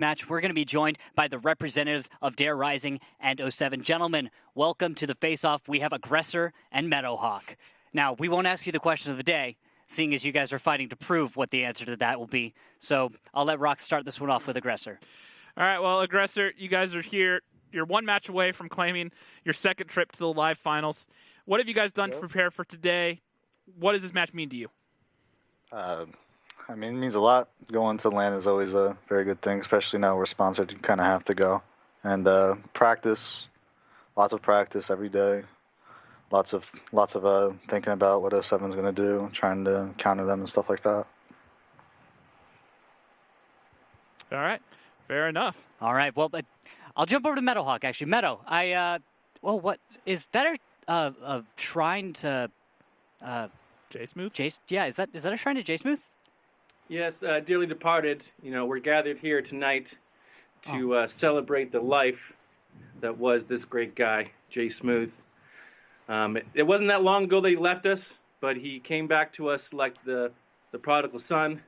match, we're going to be joined by the representatives of Dare Rising and 07. Gentlemen, welcome to the face-off. We have Aggressor and Meadowhawk. Now, we won't ask you the question of the day, seeing as you guys are fighting to prove what the answer to that will be. So I'll let Rock start this one off with Aggressor. All right, well, Aggressor, you guys are here. You're one match away from claiming your second trip to the live finals. What have you guys done to prepare for today? What does this match mean to you? It means a lot. Going to LAN is always a very good thing, especially now we're sponsored. You kind of have to go. And practice, lots of practice every day. Lots of thinking about what 07's going to do, trying to counter them and stuff like that. All right, fair enough. All right, well, I'll jump over to Meadowhawk, actually. Meadow, what is that a shrine to J-Smooth? Yeah, is that a shrine to J-Smooth? Yes, dearly departed, we're gathered here tonight to celebrate the life that was this great guy, J-Smooth. It wasn't that long ago that he left us, but he came back to us like the prodigal son.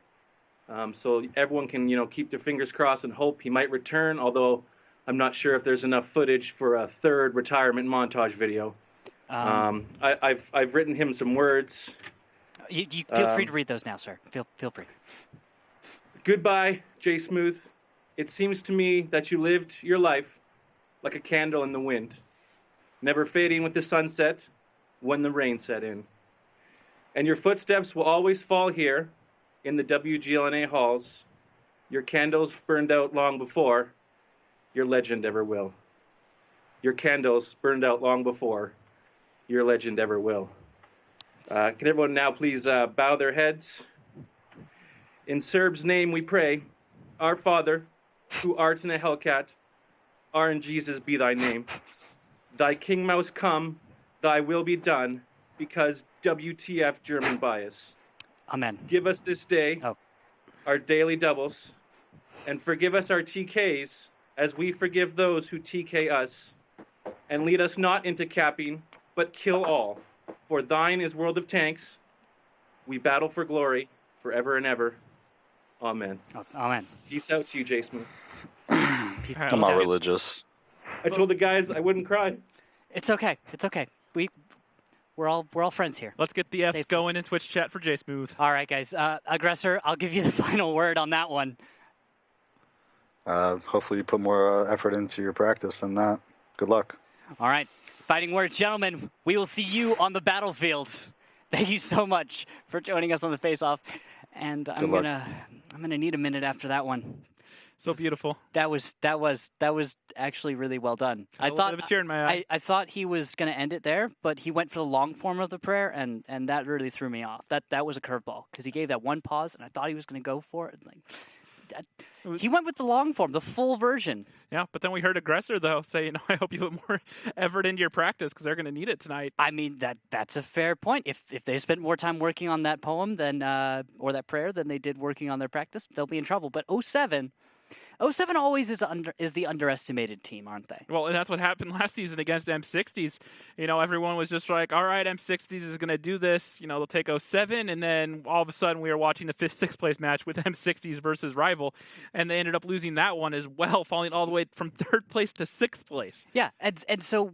So everyone can, keep their fingers crossed and hope he might return, although I'm not sure if there's enough footage for a third retirement montage video. I've written him some words. You feel free to read those now, sir. Feel free. Goodbye, Jay Smooth. It seems to me that you lived your life like a candle in the wind, never fading with the sunset when the rain set in. And your footsteps will always fall here in the WGLNA halls. Your candles burned out long before your legend ever will. Your candles burned out long before your legend ever will. Can everyone now please bow their heads? In Serb's name we pray, our Father, who art in a hellcat, in Jesus be thy name. Thy king mouse come, thy will be done, because WTF German bias. Amen. Give us this day our daily doubles, and forgive us our TKs as we forgive those who TK us. And lead us not into capping, but kill all. For thine is world of tanks. We battle for glory forever and ever. Amen. Amen. Peace out to you, Jay Smooth. I'm not religious. I told the guys I wouldn't cry. It's okay. It's okay. We're all friends here. Let's get the F's going in Twitch chat for J-Smooth. All right, guys. Aggressor, I'll give you the final word on that one. Hopefully you put more effort into your practice than that. Good luck. All right. Fighting words, gentlemen, we will see you on the battlefield. Thank you so much for joining us on the face-off. And I'm gonna need a minute after that one. So beautiful. That was actually really well done. I thought a tear in my eye. I thought he was gonna end it there, but he went for the long form of the prayer, and that really threw me off. That was a curveball because he gave that one pause, and I thought he was gonna go for it. He went with the long form, the full version. Yeah, but then we heard Aggressor, though, say, I hope you put more effort into your practice because they're going to need it tonight. I mean, that's a fair point. If they spent more time working on that poem or that prayer than they did working on their practice, they'll be in trouble. But 07 always is the underestimated team, aren't they? Well, and that's what happened last season against M60s. Everyone was just like, all right, M60s is going to do this. They'll take 07, and then all of a sudden we were watching the 5th, 6th place match with M60s versus Rival, and they ended up losing that one as well, falling all the way from 3rd place to 6th place. Yeah, and so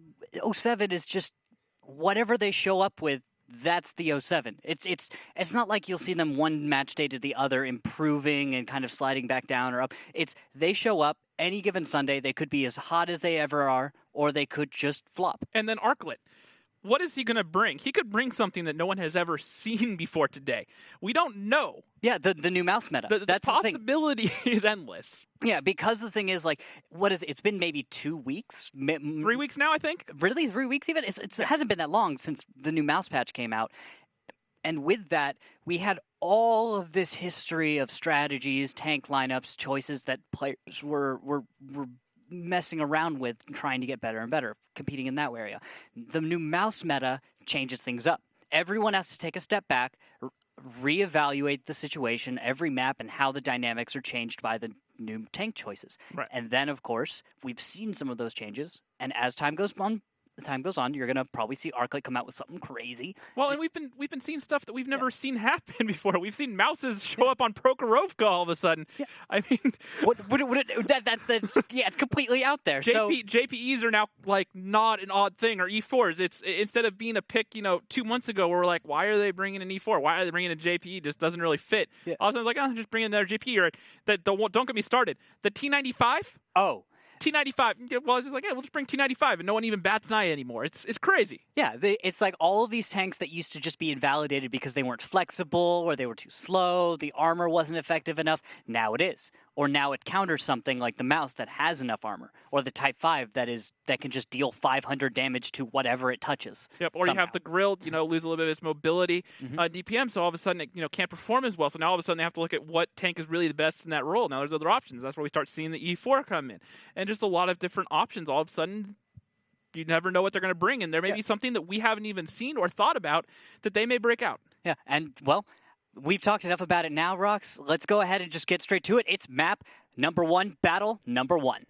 07 is just whatever they show up with. That's the 07. It's not like you'll see them one match day to the other improving and kind of sliding back down or up. It's they show up any given Sunday. They could be as hot as they ever are, or they could just flop. And then Arklet. What is he going to bring? He could bring something that no one has ever seen before today. We don't know. Yeah, the new mouse meta. The possibility is endless. Yeah, because the thing is, it's been maybe 2 weeks? 3 weeks now, I think. Really? 3 weeks even? It hasn't been that long since the new mouse patch came out. And with that, we had all of this history of strategies, tank lineups, choices that players were messing around with, trying to get better and better, competing in that area. The new mouse meta changes things up. Everyone has to take a step back, reevaluate the situation, every map, and how the dynamics are changed by the new tank choices. Right. And then, of course, we've seen some of those changes, and as time goes on, the time goes on, you're gonna probably see Arclight come out with something crazy. Well, and we've been seeing stuff that we've never seen happen before. We've seen mouses show up on Prokhorovka all of a sudden. Yeah. I mean, That's it's completely out there. So JPEs are now like not an odd thing, or E4s. It's instead of being a pick, 2 months ago, where we're like, why are they bringing an E4? Why are they bringing a JPE? Just doesn't really fit. Yeah. All of a sudden, it's like, just bring in another JPE. Or don't get me started. The T95. oh. T95. Well, it's just like, we'll just bring T95, and no one even bats an eye anymore. It's crazy. Yeah, it's like all of these tanks that used to just be invalidated because they weren't flexible or they were too slow, the armor wasn't effective enough. Now it is. Or now it counters something like the Mouse that has enough armor, or the Type 5 that can just deal 500 damage to whatever it touches. Yep, or somehow. you have the Grilled, lose a little bit of its mobility, DPM, so all of a sudden it can't perform as well. So now all of a sudden they have to look at what tank is really the best in that role. Now there's other options. That's where we start seeing the E4 come in. And just a lot of different options. All of a sudden, you never know what they're going to bring, and there may be something that we haven't even seen or thought about that they may break out. Yeah, and, well, we've talked enough about it now, Rox. Let's go ahead and just get straight to it. It's map number 1, battle number 1.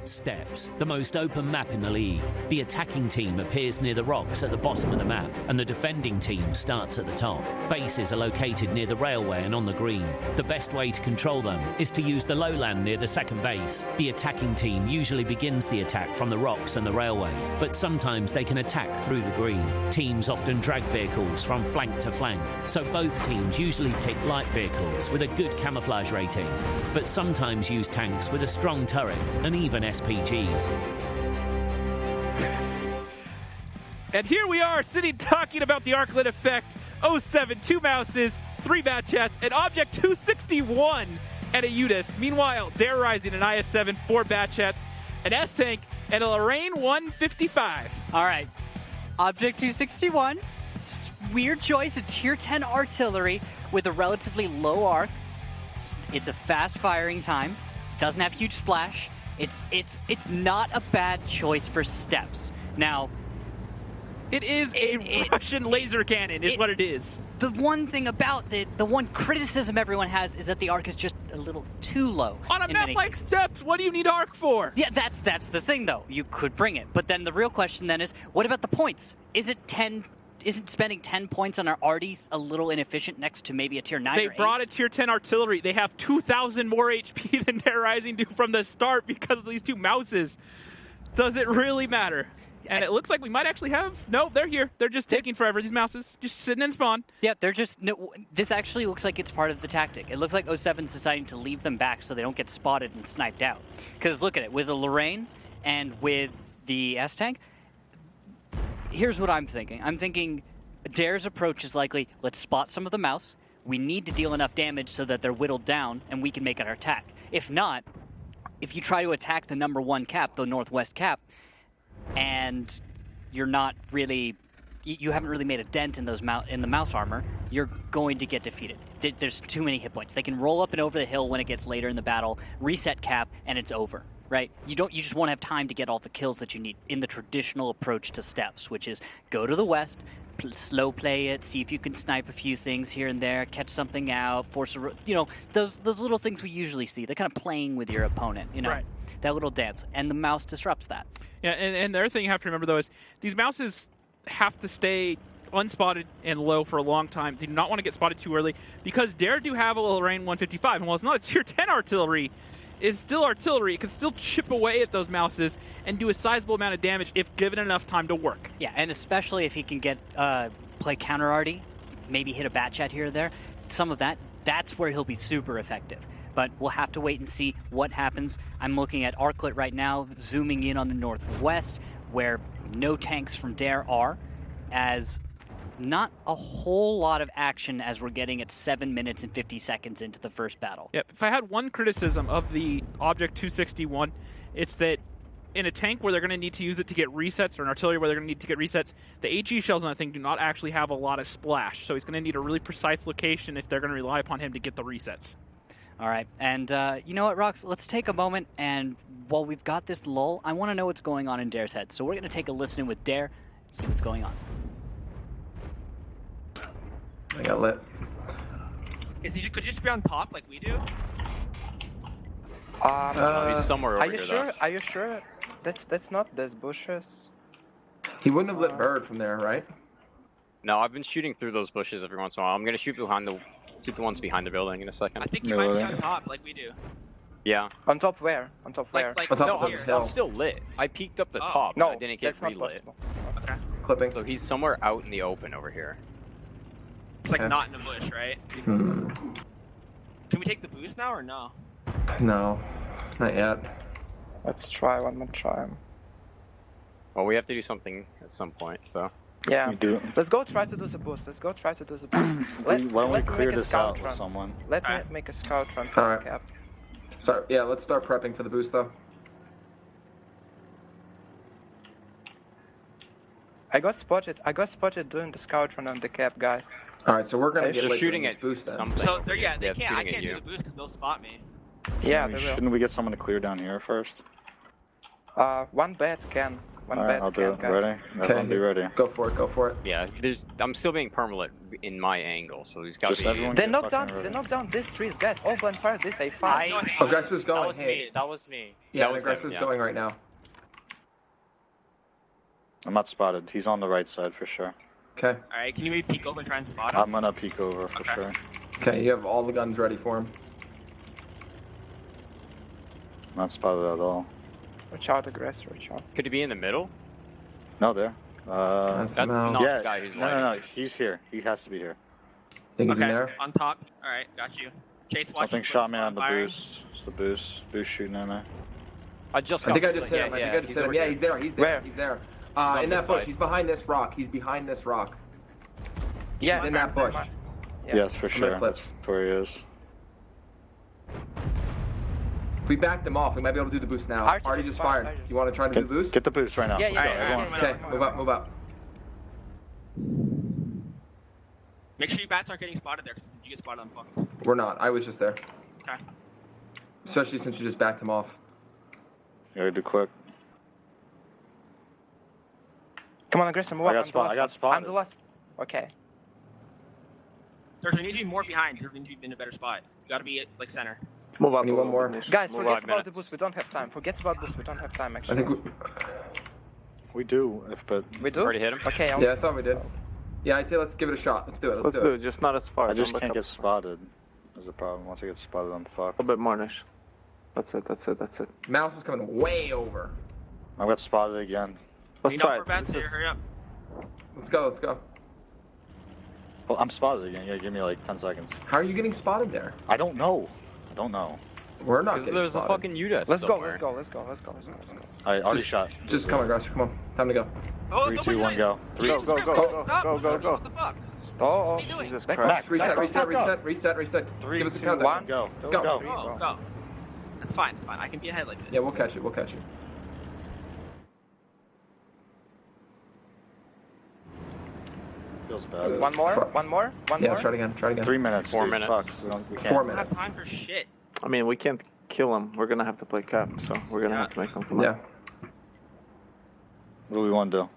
Steps, the most open map in the league. The attacking team appears near the rocks at the bottom of the map, and the defending team starts at the top. Bases are located near the railway and on the green. The best way to control them is to use the lowland near the second base. The attacking team usually begins the attack from the rocks and the railway, but sometimes they can attack through the green. Teams often drag vehicles from flank to flank, so both teams usually pick light vehicles with a good camouflage rating, but sometimes use tanks with a strong turret and even SPGs. And here we are sitting talking about the Arclit effect. 07, 2 Mouses, 3 Bat Chats, an Object 261, and a UDIS. Meanwhile, Dare Rising, an IS-7, 4 Bat Chats, an S-Tank, and a Lorraine 155. All right. Object 261. Weird choice, a tier 10 artillery with a relatively low arc. It's a fast firing time. Doesn't have huge splash. It's not a bad choice for steps. Now, it is a Russian laser cannon, is what it is. The one thing about it, the one criticism everyone has is that the arc is just a little too low. On a map like Steps, what do you need arc for? Yeah, that's the thing, though. You could bring it. But then the real question then is, what about the points? Isn't spending 10 points on our arties a little inefficient next to maybe a tier 9 They or 8? brought a tier 10 artillery. They have 2,000 more HP than Dare Rising do from the start because of these 2 Mouses. Does it really matter? And it looks like we might actually have... No, they're here. They're just taking forever, these Mouses. Just sitting in spawn. Yeah, they're just... No, this actually looks like it's part of the tactic. It looks like 07's deciding to leave them back so they don't get spotted and sniped out. Because look at it. With the Lorraine and with the S-Tank, here's what I'm thinking. I'm thinking Dare's approach is likely, let's spot some of the Mouse. We need to deal enough damage so that they're whittled down and we can make our attack. If not, if you try to attack the number 1 cap, the northwest cap, and you're not really... You haven't really made a dent in the Mouse armor, you're going to get defeated. There's too many hit points. They can roll up and over the hill when it gets later in the battle, reset cap, and it's over. Right? You just won't have time to get all the kills that you need in the traditional approach to steps, which is go to the west, slow play it, see if you can snipe a few things here and there, catch something out, force a... those little things we usually see. They're kind of playing with your opponent, Right. That little dance. And the Mouse disrupts that. Yeah, and the other thing you have to remember, though, is these Mouses have to stay unspotted and low for a long time. They do not want to get spotted too early because Dare do have a Lorraine 155, and while it's not a tier 10 artillery, it's still artillery. It can still chip away at those Mouses and do a sizable amount of damage if given enough time to work. Yeah, and especially if he can get play counter arty, maybe hit a bat chat here or there, some of that's where he'll be super effective. But we'll have to wait and see what happens. I'm looking at Arclit right now, zooming in on the northwest, where no tanks from Dare are, as not a whole lot of action as we're getting at 7 minutes and 50 seconds into the first battle. Yep. If I had one criticism of the Object 261, it's that in a tank where they're going to need to use it to get resets, or an artillery where they're going to need to get resets, the HE shells on that thing do not actually have a lot of splash. So he's going to need a really precise location if they're going to rely upon him to get the resets. All right. And you know what, Rox? Let's take a moment, and while we've got this lull, I want to know what's going on in Dare's head. So we're going to take a listen in with Dare, see what's going on. I got lit. Could you just be on top like we do? No, he's somewhere over are you here, sure? though. Are you sure? That's not those bushes. He wouldn't have lit Bird from there, right? No, I've been shooting through those bushes every once in a while. I'm gonna shoot the ones behind the building in a second. I think you might be on top like we do. Yeah. On top where? On top where? Like On top No, of I'm, the hill. I'm still lit. I peeked up the top. No, but I didn't get that's not relit. possible. Okay. Clipping. So he's somewhere out in the open over here. It's like Okay. not in a bush, right? Hmm. Can we take the boost now or no? No, not yet. Let's try one more time. Well, we have to do something at some point, so. Yeah. We do. Let's go try to do the boost. Let's go try to do the boost. Why don't we let me clear make a this scout out with run. someone? Let me make a scout run for Alright. the cap. So yeah, let's start prepping for the boost though. I got spotted doing the scout run on the cap, guys. All right, so we're gonna get They're lit shooting during this at boost then. something. So they're yeah, they Yeah, can't. I shooting at can't do you. the boost because they'll spot me. Yeah, they will. Shouldn't we get someone to clear down here first? One bat can. One Alright, bat I'll do can, it. guys. Ready? Everyone be ready. Go for it. Go for it. Yeah, I'm still being permalit in my angle, so he's got Just to be. everyone They get knocked fucking down. ready. They knocked down these trees, guys. All bonfire. This A5. Aggressor's going. Hey. That was me. Yeah, That was aggressor's him, yeah. going right now. I'm not spotted. He's on the right side for sure. Okay. All right, can you maybe peek over and try and spot him? I'm gonna peek over for Okay. sure. Okay, you have all the guns ready for him. Not spotted at all. Watch out, aggressor. Watch out. Could he be in the middle? No, there. That's That's Mouse. not yeah. the guy who's no, lighting. no. He's here. He has to be here. Think he's in Okay, there? on top. All right, got you. Chase, watch. Something the shot bushes me on the firing. boost. It's the boost. Boost shooting in there. I just. I think got I just yeah, hit him. I yeah, think I just he's hit him. over Yeah, here. he's there. He's there. Where? He's there. on In this that bush. side. He's behind this rock. He's behind this rock. Yeah, He's in that bush. Yeah. Yes, for sure. flip. That's where he is. If we backed him off, we might be able to do the boost now. Archie Artie just just fired. fired. Archie. You want to try to do the boost? Get the boost right now. Yeah, Let's yeah, go, yeah, everyone. yeah. Okay, move up, move up. Make sure your bats aren't getting spotted there, because if you get spotted, I'm fucked. We're not. I was just there. Okay. Especially since you just backed him off. You gotta do quick. Come on, aggressor. Move I up. got I'm the spot- last I got one. spotted. I'm the last. Okay. There's, we need to be more behind. We need to be in a better spot. You gotta be at, like, center. Move up. Need one more. Guys, Move forget on, about the minutes. boost. We don't have time. Forget about boost. We don't have time, I actually. think We do, but we do? Already hit him? Okay, yeah, I thought we did. Yeah, I'd say let's give it a shot. Let's do it. Let's do it. Just not as far. I just Don't can't look get up. spotted. Is the problem. Once I get spotted, I'm fucked. A little bit more, Nish. That's it. That's it. That's it. Mouse is coming way over. I got spotted again. Let's Need try for it. bats here. Hurry up. Let's go. Let's go. Well, I'm spotted again. You gotta give me like 10 seconds. How are you getting spotted there? I don't know. I don't know. We're not Because getting there's a spotted. fucking UDES Let's go, somewhere. let's go, let's go, let's go, let's go, let's go. I already shot. Just come, aggressor. Come on. Time to go. Oh, 3, go 2, 1, go. Jesus Go, Christ, go, go, stop. go, go, go. What the fuck? Stop. What are you doing? Jesus Back Christ. off. Reset, Back reset, up, reset, reset, reset. 3, Give us a 2, countdown. 1, go. Go. Go. Go, go. That's fine, it's fine. I can be ahead like this. Yeah, we'll catch it. We'll catch it. Feels bad. One more, Fuck. one more, one Yeah, more. let's try it again. Try it again. 3 minutes. 4 dude. minutes. Fuck. We can't. 4 I don't have minutes. time for shit. I mean, we can't kill him. We're gonna have to play cap, so we're gonna Yeah. have to make him come Yeah. up. What do we want to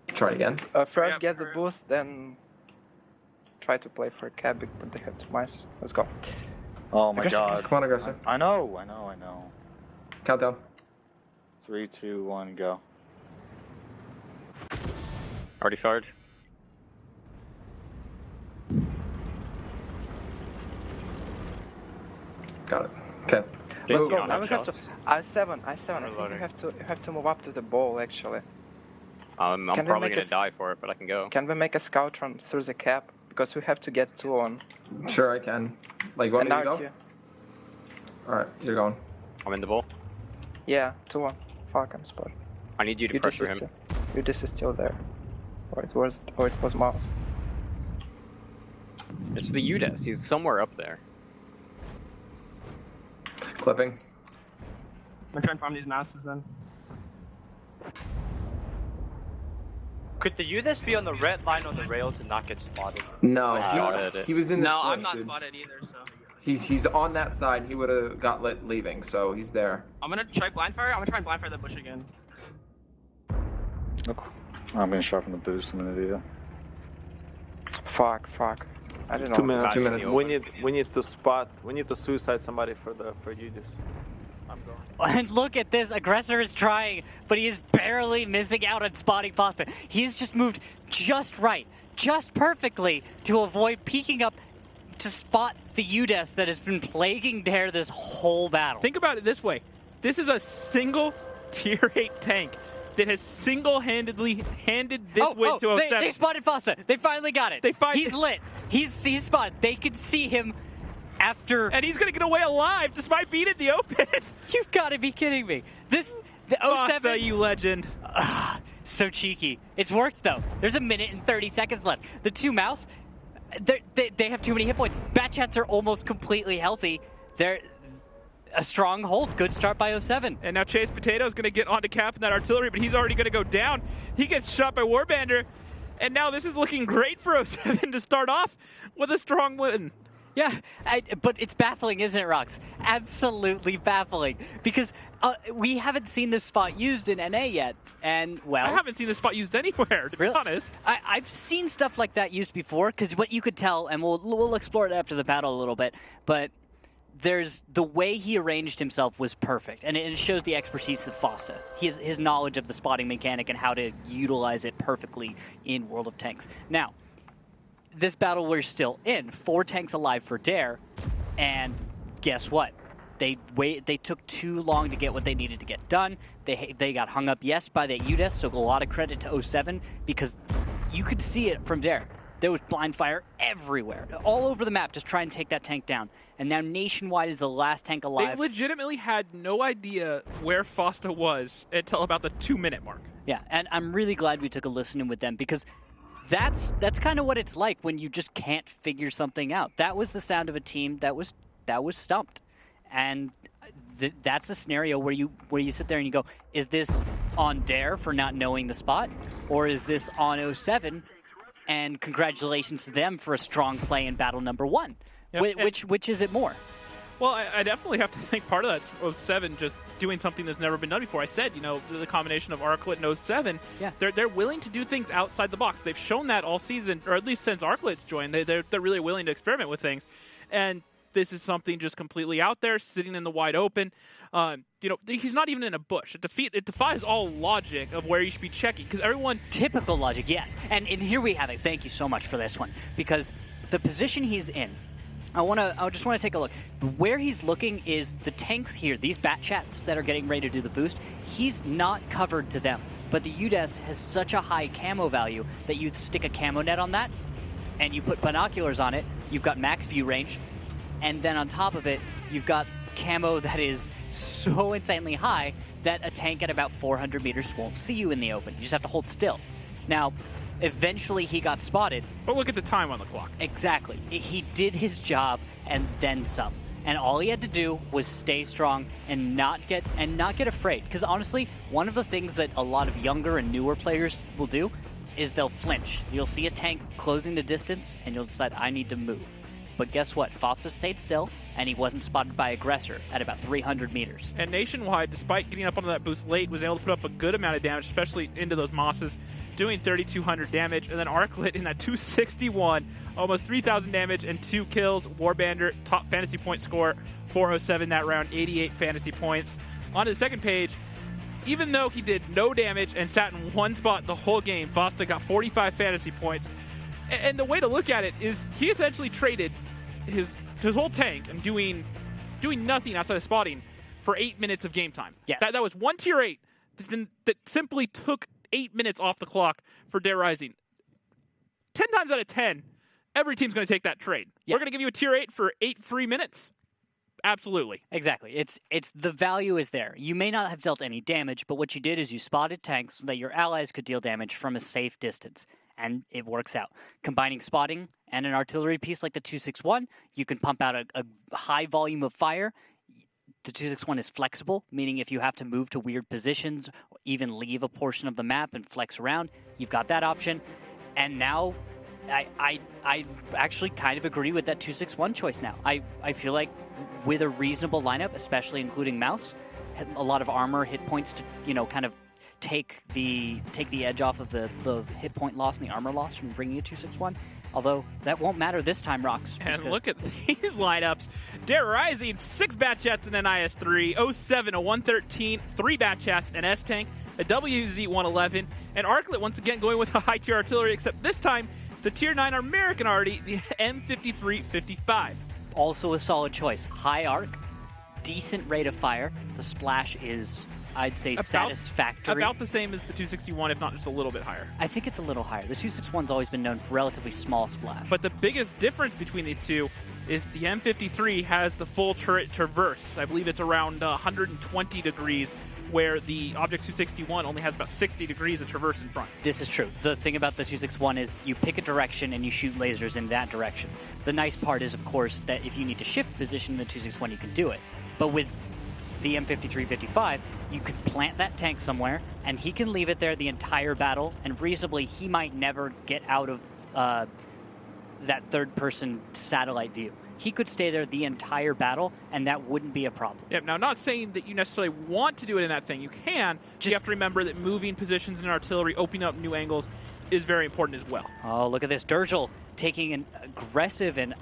do? Try it again. First Yep, get the hurry. boost, then try to play for a cab, but they have two mice. Let's go. Oh my Aggressor. god. Come on, aggressor. I know, I know, I know. Countdown. 3, 2, 1, go. Already fired? Got it. Okay. Let's You go. don't Now have we have to. shots? I7. I think Reloading. you have to move up to the ball. Actually, I'm Can we probably make gonna a die for it, but I can go. can we make a scout run through the cap because we have to get two on? Sure, I can. Like, you want And me now to it's go? you. All right, you're going. I'm in the bowl. Yeah, two on. Fuck, I'm spotted. I need you to Udis pressure is him. still. Udis is still there. Or it was. Or it was Mouse. It's the UDES. He's somewhere up there. Clipping. I'm gonna try and farm these mouses then. Could the UDES be on the red line on the rails and not get spotted? No, I shot it. he was in this No, bush, I'm not dude. spotted either, so. He's on that side. He would have got lit leaving, so he's there. I'm gonna try blind fire. I'm gonna try and blind fire that bush again. Look. I'm gonna shot from the boost. I'm an idiot. Fuck. I don't know. 2 minutes. Back 2 in the minutes. open. We need to spot. We need to suicide somebody for UDES. I'm going. And look at this. Aggressor is trying, but he is barely missing out on spotting Fosta. He's just moved just right, just perfectly to avoid peeking up to spot the UDES that has been plaguing Dare this whole battle. Think about it this way. This is a single Tier 8 tank that has single-handedly handed this win to 07. They spotted Fosta. They finally got it. He's lit. He's spotted. They could see him after... And he's going to get away alive despite being in the open. You've got to be kidding me. The 07... Fosta, you legend. So cheeky. It's worked, though. There's 1 minute and 30 seconds left. The two mouse, they have too many hit points. Bat chats are almost completely healthy. They're a strong hold. Good start by 07. And now Chase Potato is going to get onto Cap in that artillery, but he's already going to go down. He gets shot by Warbander. And now this is looking great for 07 to start off with a strong win. Yeah, but it's baffling, isn't it, Rox? Absolutely baffling. Because we haven't seen this spot used in NA yet. And, well... I haven't seen this spot used anywhere, to be honest. I've seen stuff like that used before, because what you could tell, and we'll explore it after the battle a little bit, but the way he arranged himself was perfect, and it shows the expertise of Fosta. His knowledge of the spotting mechanic and how to utilize it perfectly in World of Tanks. Now, this battle we're still in. 4 tanks alive for Dare, and guess what? They took too long to get what they needed to get done. They got hung up, yes, by that UDES, so a lot of credit to 07, because you could see it from Dare. There was blind fire everywhere, all over the map, just trying to take that tank down. And now Nationwide is the last tank alive. They legitimately had no idea where Fosta was until about the 2-minute mark. Yeah, and I'm really glad we took a listen in with them, because that's kind of what it's like when you just can't figure something out. That was the sound of a team that was stumped. And that's a scenario where you sit there and you go, is this on Dare for not knowing the spot? Or is this on 07? And congratulations to them for a strong play in battle number 1. Yep. Which is it more? Well, I definitely have to think part of that's 07 just doing something that's never been done before. I said, the combination of Arclit and 07, yeah. They're willing to do things outside the box. They've shown that all season, or at least since Arclit's joined. They're really willing to experiment with things. And this is something just completely out there, sitting in the wide open. He's not even in a bush. It defies all logic of where you should be checking, because everyone... Typical logic, yes. And here we have it. Thank you so much for this one. Because the position he's in, I just want to take a look. Where he's looking is the tanks here, these bat chats that are getting ready to do the boost. He's not covered to them. But the UDES has such a high camo value that you stick a camo net on that, and you put binoculars on it, you've got max view range, and then on top of it, you've got camo that is so insanely high that a tank at about 400 meters won't see you in the open. You just have to hold still. Now, eventually he got spotted. But look at the time on the clock. Exactly. He did his job and then some. And all he had to do was stay strong and not get afraid. Because honestly, one of the things that a lot of younger and newer players will do is they'll flinch. You'll see a tank closing the distance and you'll decide, I need to move. But guess what? Fosta stayed still, and he wasn't spotted by Aggressor at about 300 meters. And Nationwide, despite getting up onto that boost late, was able to put up a good amount of damage, especially into those mosses, doing 3,200 damage. And then Arclit in that 261, almost 3,000 damage and 2 kills. Warbander, top fantasy point score, 407 that round, 88 fantasy points. On to the second page, even though he did no damage and sat in one spot the whole game, Fosta got 45 fantasy points. And the way to look at it is he essentially traded his whole tank and doing nothing outside of spotting for 8 minutes of game time. Yeah. That was one tier 8 that simply took 8 minutes off the clock for Dare Rising. 10 times out of 10, every team's going to take that trade. Yeah. We're going to give you a tier 8 for 8 free minutes. Absolutely. Exactly. It's the value is there. You may not have dealt any damage, but what you did is you spotted tanks so that your allies could deal damage from a safe distance. And it works out. Combining spotting and an artillery piece like the 261, you can pump out a high volume of fire. The 261 is flexible, meaning if you have to move to weird positions, or even leave a portion of the map and flex around, you've got that option. And now, I actually kind of agree with that 261 choice now. I feel like with a reasonable lineup, especially including Mouse, a lot of armor, hit points to, kind of take the edge off of the hit point loss and the armor loss from bringing a 261. Although that won't matter this time, Rocks. And look at these lineups. Dare Rising, 6 Bat Chats and an IS-3, 07, a 113, 3 Bat Chats, an S-Tank, a WZ-111, and Arclet once again going with a high-tier artillery, except this time the Tier 9 American arty, the M5355. Also a solid choice. High arc, decent rate of fire. The splash is, I'd say, satisfactory. About the same as the 261, if not just a little bit higher. I think it's a little higher. The 261's always been known for relatively small splash. But the biggest difference between these two is the M53 has the full turret traverse. I believe it's around 120 degrees, where the Object 261 only has about 60 degrees of traverse in front. This is true. The thing about the 261 is you pick a direction and you shoot lasers in that direction. The nice part is, of course, that if you need to shift position in the 261, you can do it. But with the M5355, you can plant that tank somewhere, and he can leave it there the entire battle, and reasonably, he might never get out of that third-person satellite view. He could stay there the entire battle, and that wouldn't be a problem. Yeah, now, not saying that you necessarily want to do it in that thing. You can. You have to remember that moving positions in artillery, opening up new angles, is very important as well. Oh, look at this. Durgel taking an aggressive, and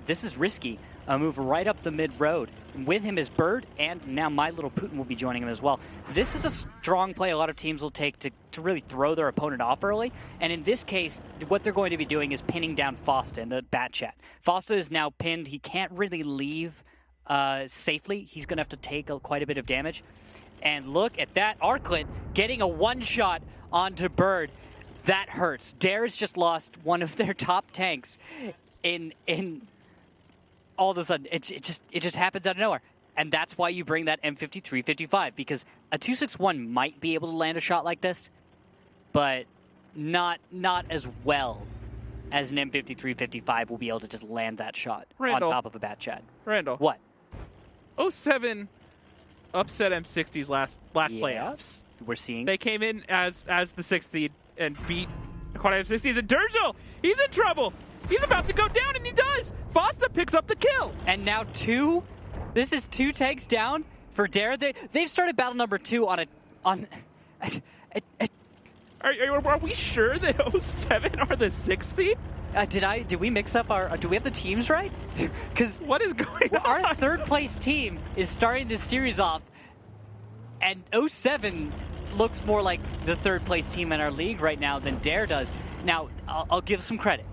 this is risky, a move right up the mid-road. With him is Bird, and now My Little Putin will be joining him as well. This is a strong play a lot of teams will take to really throw their opponent off early. And in this case, what they're going to be doing is pinning down Fosta in the Bat Chat. Fosta is now pinned. He can't really leave safely. He's going to have to take quite a bit of damage. And look at that. Arclet getting a one-shot onto Bird. That hurts. Dare's just lost one of their top tanks in all of a sudden. It just happens out of nowhere. And that's why you bring that M5355, because a 261 might be able to land a shot like this, but not as well as an M5355 will be able to just land that shot Randall, on top of a Bat Chat. Randall. What? 07 upset M60's last playoffs. We're seeing. They came in as the 6th seed and beat the Quad M60's. And Durgel, he's in trouble. He's about to go down, and he does. Fosta picks up the kill. And now this is 2 tanks down for Dare. They've started battle number 2 on. Are we sure that 07 are the 6th seed? Did we mix up do we have the teams right? Because what is going on? Our third place team is starting this series off, and 07 looks more like the third place team in our league right now than Dare does. Now, I'll give some credit.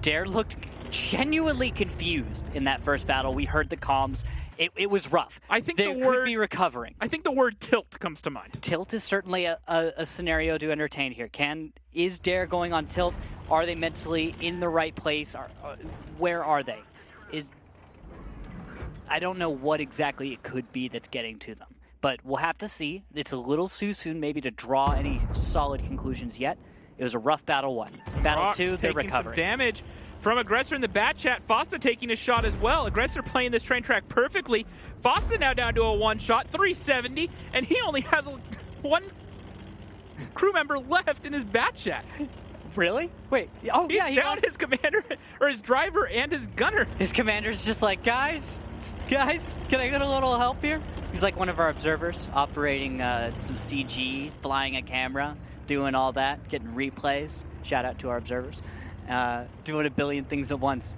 Dare looked genuinely confused in that first battle. We heard the comms. It was rough. I think they could be recovering. I think the word tilt comes to mind. Tilt is certainly a scenario to entertain here. Is Dare going on tilt? Are they mentally in the right place? Where are they? I don't know what exactly it could be that's getting to them, but we'll have to see. It's a little too soon maybe to draw any solid conclusions yet. It was a rough battle 1. Battle 2, they're recovering. Some damage from Aggressor in the Bat Chat. Fosta taking a shot as well. Aggressor playing this train track perfectly. Fosta now down to a 1-shot, 370, and he only has one crew member left in his Bat Chat. Really? Wait. Oh, He's yeah. He down his commander, or his driver, and his gunner. His commander's just like, guys, can I get a little help here? He's like one of our observers, operating some CG, flying a camera, doing all that, getting replays. Shout out to our observers. Doing a billion things at once.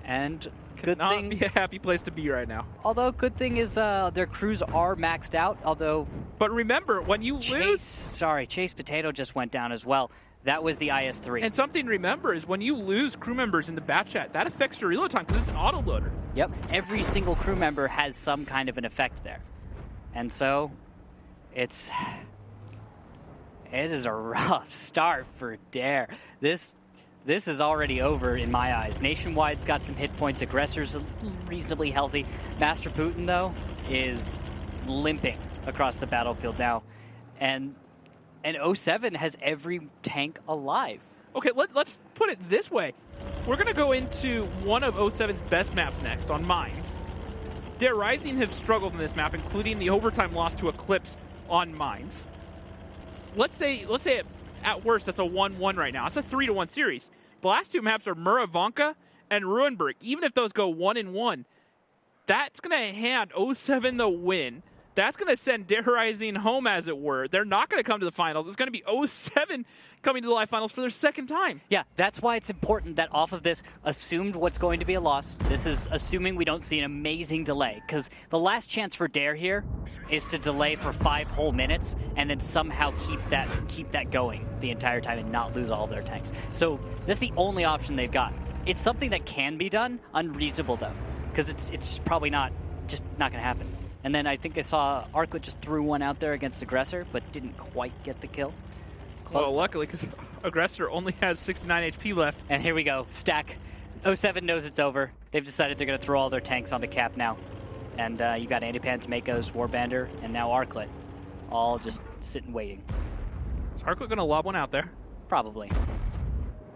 And good thing, be a happy place to be right now. Although good thing is their crews are maxed out. But remember, when you lose, Chase Potato just went down as well. That was the IS-3. And something to remember is when you lose crew members in the Bat Chat, that affects your reload time because it's an autoloader. Yep, every single crew member has some kind of an effect there, and so it is a rough start for Dare. This is already over in my eyes. Nationwide's got some hit points. Aggressor's reasonably healthy. Master Putin, though, is limping across the battlefield now. And 07 has every tank alive. Okay, let's put it this way. We're going to go into one of 07's best maps next, on Mines. Dare Rising have struggled in this map, including the overtime loss to Eclipse on Mines. Let's say at worst, that's a 1-1 right now. It's a 3-1 series. The last 2 maps are Muravanka and Ruinberg. Even if those go 1-1, that's going to hand 07 the win. that's going to send Dare Rising home, as it were. They're not going to come to the finals. It's going to be 07 coming to the live finals for their second time. Yeah, that's why it's important that off of this assumed what's going to be a loss. This is assuming we don't see an amazing delay, because the last chance for Dare here is to delay for 5 whole minutes and then somehow keep that going the entire time and not lose all of their tanks. So that's the only option they've got. It's something that can be done, unreasonable though, because it's probably not going to happen. And then I think I saw Arclet just threw one out there against Aggressor, but didn't quite get the kill. Close. Well, luckily, because Aggressor only has 69 HP left. And here we go. Stack. 07 knows it's over. They've decided they're going to throw all their tanks onto Cap now. And you got Antipan, Tomatoes, Warbander, and now Arclet. All just sitting waiting. Is Arclet going to lob one out there? Probably.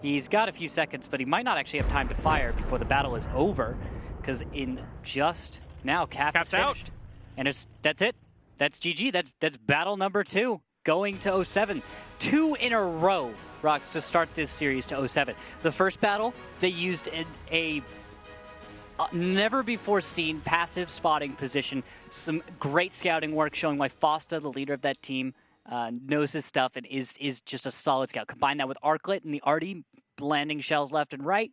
He's got a few seconds, but he might not actually have time to fire before the battle is over. Because in just now, Cap's finished. Out. And that's it. That's GG. That's battle number 2 going to 07. 2 in a row, Rocks, to start this series to 07. The first battle, they used a never-before-seen passive spotting position. Some great scouting work showing why Fosta, the leader of that team, knows his stuff and is just a solid scout. Combine that with Arclet and the Artie landing shells left and right.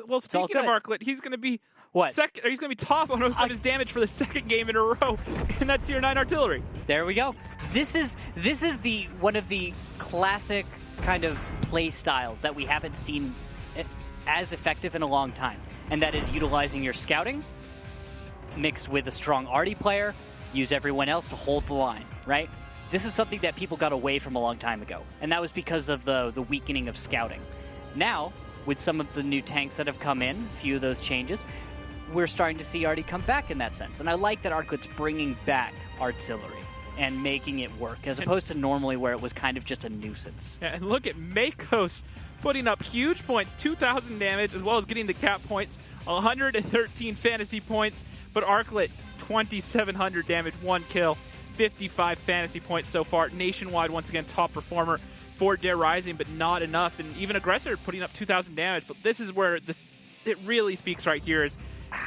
Well, speaking of Arclet, he's going to be... What? He's going to be top on 07's damage for the second game in a row in that Tier 9 artillery. There we go. This is the one of the classic kind of play styles that we haven't seen as effective in a long time. And that is utilizing your scouting mixed with a strong Artie player, use everyone else to hold the line, right? This is something that people got away from a long time ago. And that was because of the weakening of scouting. Now, with some of the new tanks that have come in, a few of those changes, we're starting to see Artie come back in that sense. And I like that Arclet's bringing back artillery and making it work, as opposed to normally where it was kind of just a nuisance. Yeah, and look at Makos putting up huge points, 2,000 damage, as well as getting the cap points, 113 fantasy points. But Arclet, 2,700 damage, 1 kill, 55 fantasy points so far. Nationwide, once again, top performer for Dare Rising, but not enough. And even Aggressor putting up 2,000 damage. But this is where it really speaks right here is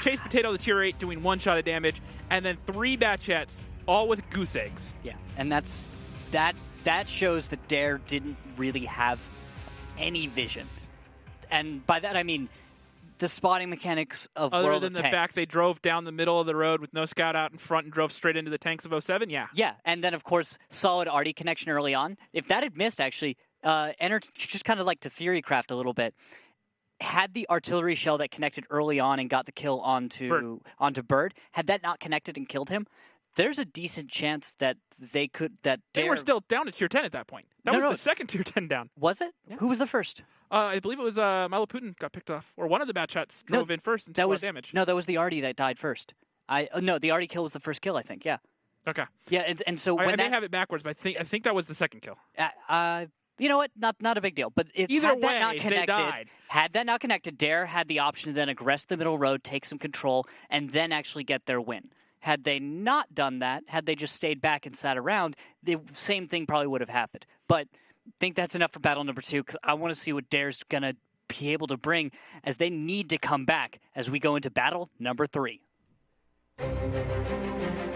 Chase Potato, the tier 8, doing 1 shot of damage, and then 3 Batchettes, all with goose eggs. Yeah, and that shows that Dare didn't really have any vision. And by that I mean the spotting mechanics of Other World than of the Tanks. fact they drove down the middle of the road with no scout out in front and drove straight into the tanks of 07, yeah. Yeah, and then of course solid Artie connection early on. If that had missed, actually, just kind of like to theory craft a little bit. Had the artillery shell that connected early on and got the kill onto Bird, had that not connected and killed him, there's a decent chance that they were still down to tier 10 at that point. That was the second tier 10 down. Was it? Yeah. Who was the first? I believe it was Milo Putin got picked off, or one of the Batchettes drove in first and took a lot of damage. No, that was the Artie that died first. The Artie kill was the first kill, I think. Yeah. Okay. Yeah, and so I may have it backwards, but I think that was the second kill. You know what? Not a big deal. But Either way, they died. Had that not connected, Dare had the option to then aggress the middle road, take some control, and then actually get their win. Had they not done that, had they just stayed back and sat around, the same thing probably would have happened. But I think that's enough for battle number 2, because I want to see what Dare's going to be able to bring as they need to come back as we go into battle number 3.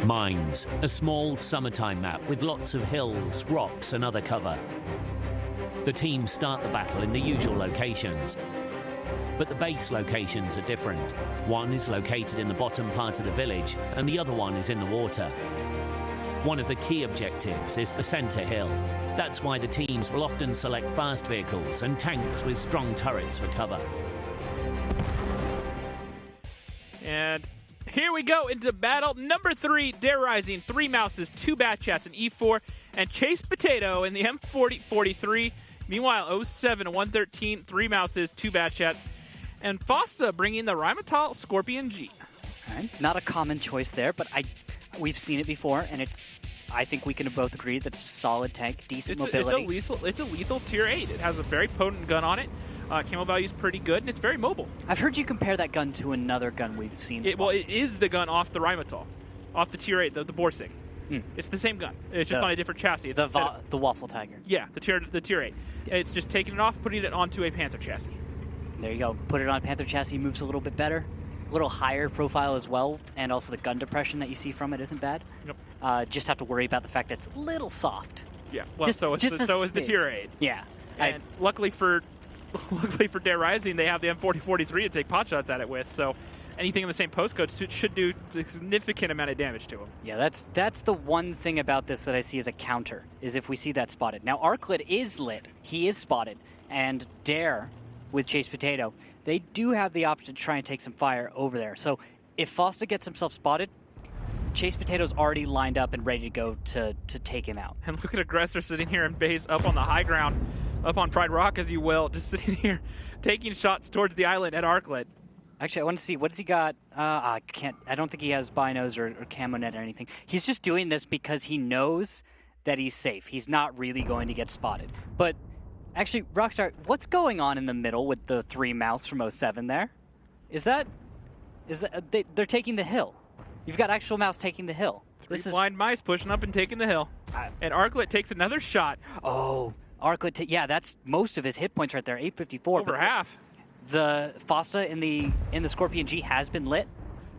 Mines, a small summertime map with lots of hills, rocks and other cover. The teams start the battle in the usual locations, but the base locations are different. One is located in the bottom part of the village, and the other one is in the water. One of the key objectives is the center hill. That's why the teams will often select fast vehicles and tanks with strong turrets for cover. And here we go into battle number 3, Dare Rising, 3 Mouses, 2 Batchats, an E4, and Chase Potato in the M40-43. Meanwhile, 07 and 113, 3 Mouses, 2 Batchats, and Fosta bringing the Rheinmetall Scorpion G. All right. Not a common choice there, but we've seen it before, and I think we can both agree that it's a solid tank, decent mobility. It's a lethal tier 8. It has a very potent gun on it. Camo value is pretty good, and it's very mobile. I've heard you compare that gun to another gun we've seen. It is the gun off the Rheinmetall, off the tier 8, the Borsig. It's the same gun. It's just on a different chassis. The Waffle Tiger. Yeah, the tier 8. It's just taking it off, putting it onto a Panther chassis. There you go. Put it on a Panther chassis, moves a little bit better. A little higher profile as well, and also the gun depression that you see from it isn't bad. Yep. Just have to worry about the fact that it's a little soft. Yeah, well, Just- so just is a the smidge. tier 8. Yeah. And luckily for Dare Rising, they have the M4043 to take pot shots at it with, so anything in the same postcode should do a significant amount of damage to him. Yeah, that's the one thing about this that I see as a counter, is if we see that spotted. Now, Arclit is lit. He is spotted. And Dare, with Chase Potato, they do have the option to try and take some fire over there. So if Fosta gets himself spotted, Chase Potato's already lined up and ready to go to take him out. And look at Aggressor sitting here in base up on the high ground, up on Pride Rock, as you will, just sitting here taking shots towards the island at Arclit. Actually, I want to see, what does he got? I don't think he has binos or camo net or anything. He's just doing this because he knows that he's safe. He's not really going to get spotted. But actually, Rockstar, what's going on in the middle with the 3 mouse from 07 there? Is that they're taking the hill. You've got actual mouse taking the hill. This is blind mice pushing up and taking the hill. And Arclit takes another shot. Oh, Arclit, yeah, that's most of his hit points right there, 854. Over half. The Fosta in the Scorpion G has been lit.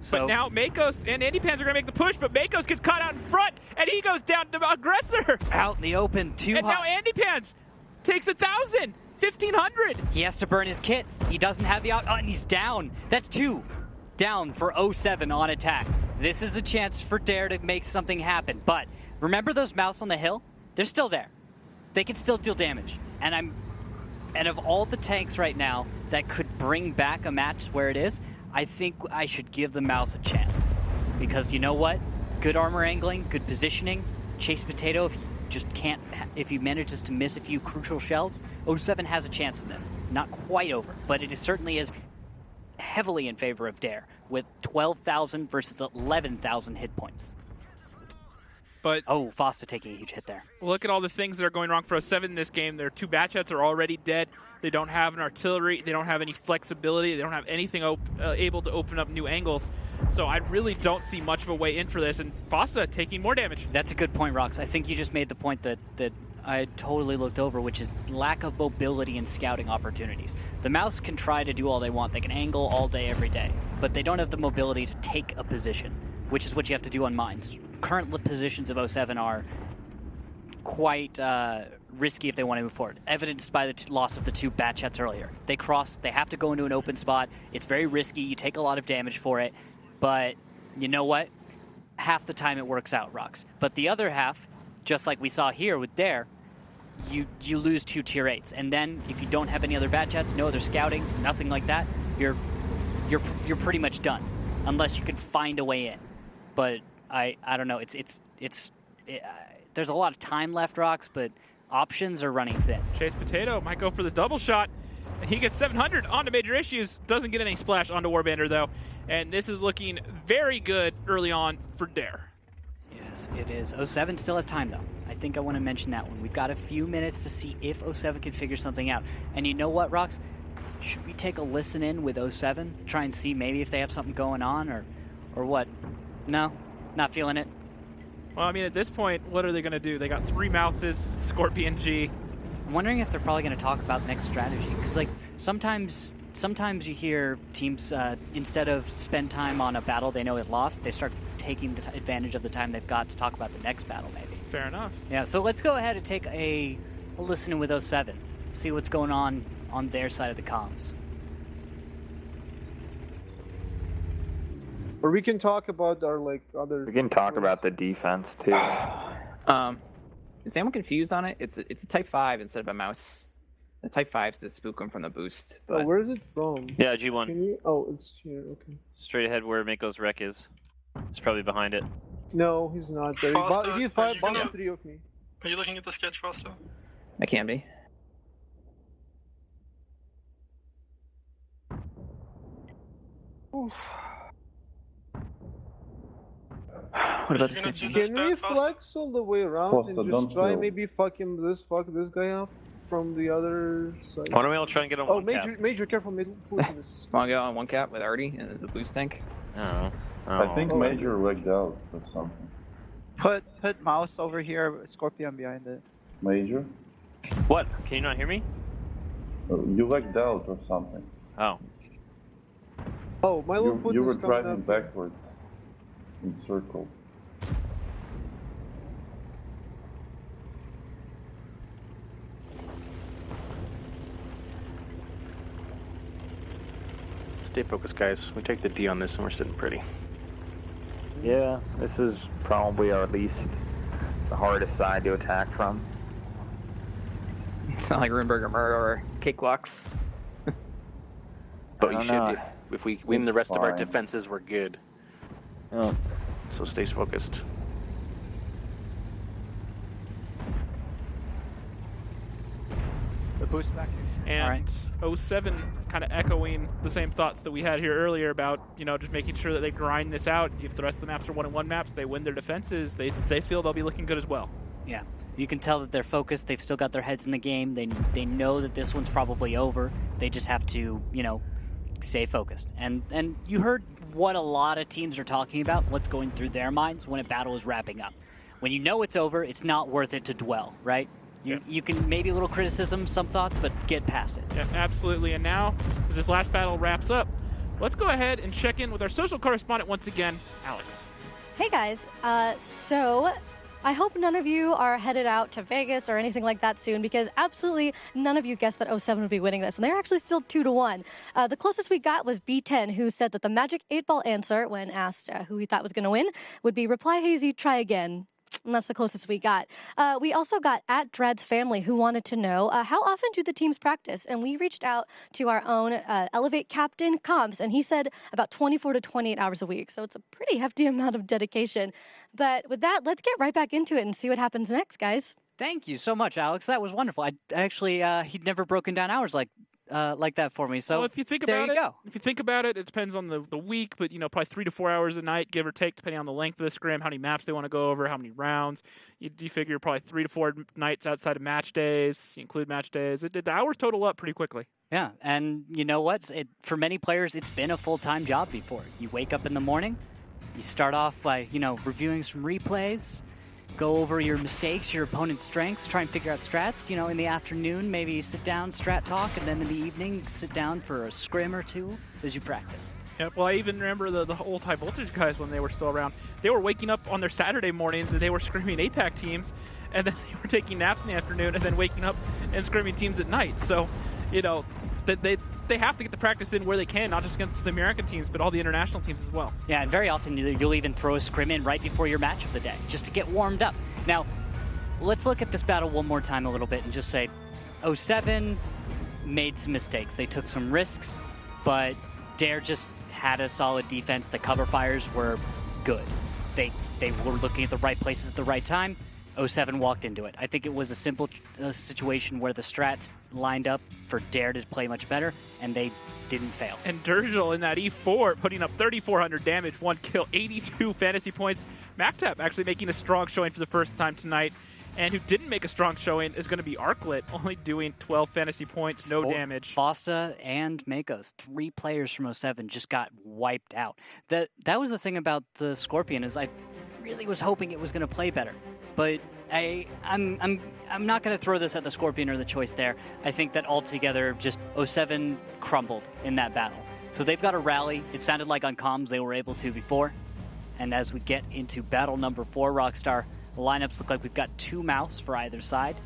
So but now Makos and Andy Pans are going to make the push, but Makos gets caught out in front, and he goes down to Aggressor. Out in the open, too And high. now Andy Pans takes 1,000, 1,500. He has to burn his kit. He doesn't have the out. Oh, and he's down. That's 2 down for 07 on attack. This is a chance for Dare to make something happen. But remember those mouse on the hill? They're still there. They can still deal damage. And of all the tanks right now that could bring back a match where it is, I think I should give the mouse a chance. Because you know what? Good armor angling, good positioning. Chase Potato, if he manages to miss a few crucial shells, 07 has a chance in this. Not quite over, but it certainly is heavily in favor of Dare, with 12,000 versus 11,000 hit points. But Fosta taking a huge hit there. Look at all the things that are going wrong for 07 in this game. Their 2 batchets are already dead. They don't have an artillery. They don't have any flexibility. They don't have anything able to open up new angles. So I really don't see much of a way in for this. And Fosta taking more damage. That's a good point, Rox. I think you just made the point that I totally looked over, which is lack of mobility and scouting opportunities. The mouse can try to do all they want. They can angle all day, every day. But they don't have the mobility to take a position, which is what you have to do on mines. Current positions of 07 are quite risky if they want to move forward, evidenced by the loss of the 2 batchets earlier. They have to go into an open spot. It's very risky. You take a lot of damage for it. But you know what? Half the time it works out, Rox. But the other half, just like we saw here with Dare, you lose 2 tier 8s. And then if you don't have any other batchets, no other scouting, nothing like that, you're pretty much done. Unless you can find a way in. But I don't know. There's a lot of time left, Rox, but options are running thin. Chase Potato might go for the double shot, and he gets 700 onto Major Issues. Doesn't get any splash onto Warbander, though. And this is looking very good early on for Dare. Yes, it is. 07 still has time, though. I think I want to mention that one. We've got a few minutes to see if 07 can figure something out. And you know what, Rox? Should we take a listen in with 07? Try and see maybe if they have something going on, or what? No? Not feeling it? Well, I mean, at this point, what are they going to do? They got 3 mouses, Scorpion G. I'm wondering if they're probably going to talk about next strategy. Because, like, sometimes you hear teams, instead of spend time on a battle they know is lost, they start taking advantage of the time they've got to talk about the next battle, maybe. Fair enough. Yeah, so let's go ahead and take a listen in with 07. See what's going on their side of the comms. Or we can talk about our other. We can talk about the defense too. Is anyone confused on it? It's a Type 5 instead of a mouse. The Type 5's to spook him from the boost. But... Oh, where is it from? Yeah, G1. It's here. Okay. Straight ahead where Mako's wreck is. It's probably behind it. No, he's not there. He bounced 3 of me. Are you looking at the sketch, Foster? I can be. Oof. What about this guy? Can we flex all the way around and just try maybe fuck this guy up from the other side? Why don't we all try and get on one cap? Major, careful, this. Want to go on 1 cap with Artie and the boost tank? I don't know. I think Major wigged out or something. Put mouse over here, Scorpion behind it. Major? What? Can you not hear me? You wigged out or something. Oh. Oh, my little You were driving backwards in circle. Stay focused, guys. We take the D on this and we're sitting pretty. Yeah, this is probably our least, the hardest side to attack from. It's not like Runeberger Murder or Cakewalks. But you should, if we win the rest of our defenses, we're good. Oh. So stay focused. The boost back. And 07 kind of echoing the same thoughts that we had here earlier about, just making sure that they grind this out. If the rest of the maps are 1-on-1 maps, they win their defenses, they feel they'll be looking good as well. Yeah. You can tell that they're focused. They've still got their heads in the game. They know that this one's probably over. They just have to, stay focused. And you heard what a lot of teams are talking about, what's going through their minds when a battle is wrapping up. When you know it's over, it's not worth it to dwell, right? You can maybe a little criticism, some thoughts, but get past it. Yeah, absolutely. And now, as this last battle wraps up, let's go ahead and check in with our social correspondent once again, Alex. Hey guys, so I hope none of you are headed out to Vegas or anything like that soon, because absolutely none of you guessed that 07 would be winning this, and they're actually still 2-1. The closest we got was B10, who said that the magic 8-ball answer, when asked who he thought was going to win, would be reply hazy, try again. And that's the closest we got. We also got at Drad's family, who wanted to know how often do the teams practice? And we reached out to our own Elevate captain, Comps, and he said about 24 to 28 hours a week. So it's a pretty hefty amount of dedication. But with that, let's get right back into it and see what happens next, guys. Thank you so much, Alex. That was wonderful. I actually, he'd never broken down hours like that for me. So well, if you think there about you go. If you think about it, it depends on the week, but probably 3 to 4 hours a night, give or take, depending on the length of the scrim, how many maps they want to go over, how many rounds. You figure probably 3 to 4 nights outside of match days. You include match days. The hours total up pretty quickly. Yeah, and you know what? For many players, it's been a full-time job before. You wake up in the morning, you start off by reviewing some replays. Go over your mistakes, your opponent's strengths, try and figure out strats. In the afternoon, maybe sit down, strat talk, and then in the evening, sit down for a scrim or two as you practice. Yeah, well, I even remember the old high voltage guys when they were still around. They were waking up on their Saturday mornings and they were scrimming 8-pack teams, and then they were taking naps in the afternoon and then waking up and scrimming teams at night. So, they have to get the practice in where they can, not just against the American teams, but all the international teams as well. Yeah, and very often you'll even throw a scrim in right before your match of the day, just to get warmed up. Now, let's look at this battle one more time a little bit and just say 07 made some mistakes. They took some risks, but Dare just had a solid defense. The cover fires were good. They were looking at the right places at the right time. 07 walked into it. I think it was a simple situation where the strats lined up for Dare to play much better, and they didn't fail. And Durgel in that E4 putting up 3,400 damage, 1 kill, 82 fantasy points. MacTap actually making a strong showing for the first time tonight. And who didn't make a strong showing is going to be Arklet, only doing 12 fantasy points, no damage. Fossa and Makos, 3 players from 07 just got wiped out. That was the thing about the Scorpion, is I really was hoping it was going to play better. But I'm not going to throw this at the Scorpion or the choice there. I think that altogether just 07 crumbled in that battle. So they've got to rally. It sounded like on comms they were able to before. And as we get into battle number 4, Rockstar, the lineups look like we've got 2 mouse for either side.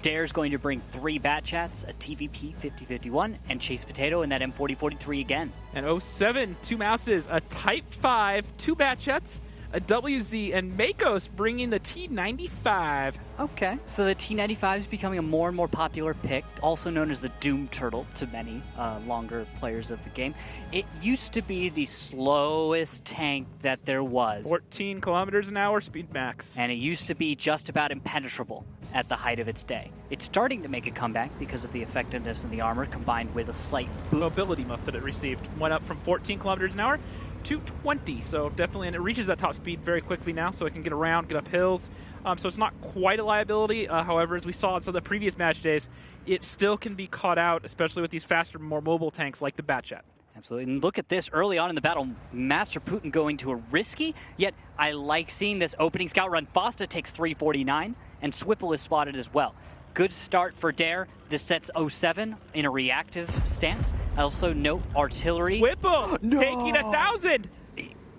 Dare's going to bring 3 Bat Chats, a TVP 5051, and Chase Potato in that M4043 again. And 07, 2 mouses, a Type 5, 2 Bat Chats, a WZ, and Makos bringing the T95. Okay, so the T95 is becoming a more and more popular pick, also known as the Doom Turtle to many longer players of the game. It used to be the slowest tank that there was. 14 kilometers an hour speed max. And it used to be just about impenetrable at the height of its day. It's starting to make a comeback because of the effectiveness of the armor combined with a slight mobility buff that it received. Went up from 14 kilometers an hour to 20, so definitely, and it reaches that top speed very quickly now, so it can get around, get up hills. So it's not quite a liability. However, as we saw in some of the previous match days, it still can be caught out, especially with these faster, more mobile tanks like the Batchat. Absolutely. And look at this early on in the battle. Master Putin going to a risky, yet I like seeing this opening scout run. Fosta takes 349, and Swipple is spotted as well. Good start for Dare. This sets 07 in a reactive stance. I also note artillery. Swipple taking 1,000.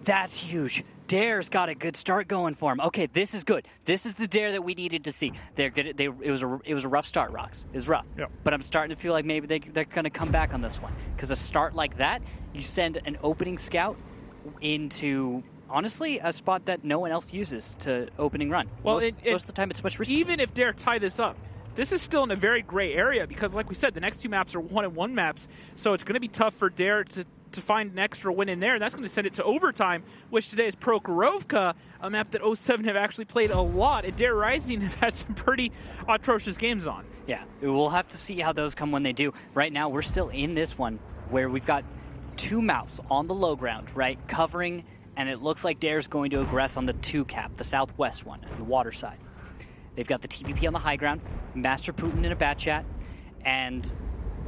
That's huge. Dare's got a good start going for him. Okay, this is good. This is the Dare that we needed to see. They're good. It was a rough start, Rox. It was rough. Yep. But I'm starting to feel like maybe they're going to come back on this one. Because a start like that, you send an opening scout into, honestly, a spot that no one else uses to opening run. Well, most of the time it's much riskier. Even if Dare tie this up, this is still in a very gray area because, like we said, the next two maps are 1-1 maps. So it's going to be tough for Dare to find an extra win in there, and that's going to send it to overtime, which today is Prokhorovka, a map that 07 have actually played a lot, and Dare Rising have had some pretty atrocious games on. Yeah, we'll have to see how those come when they do. Right now, we're still in this one where we've got two Mouse on the low ground, right, covering, and it looks like Dare's going to aggress on the 2 cap, the southwest one, the water side. They've got the TPP on the high ground, Master Putin in a bat chat, and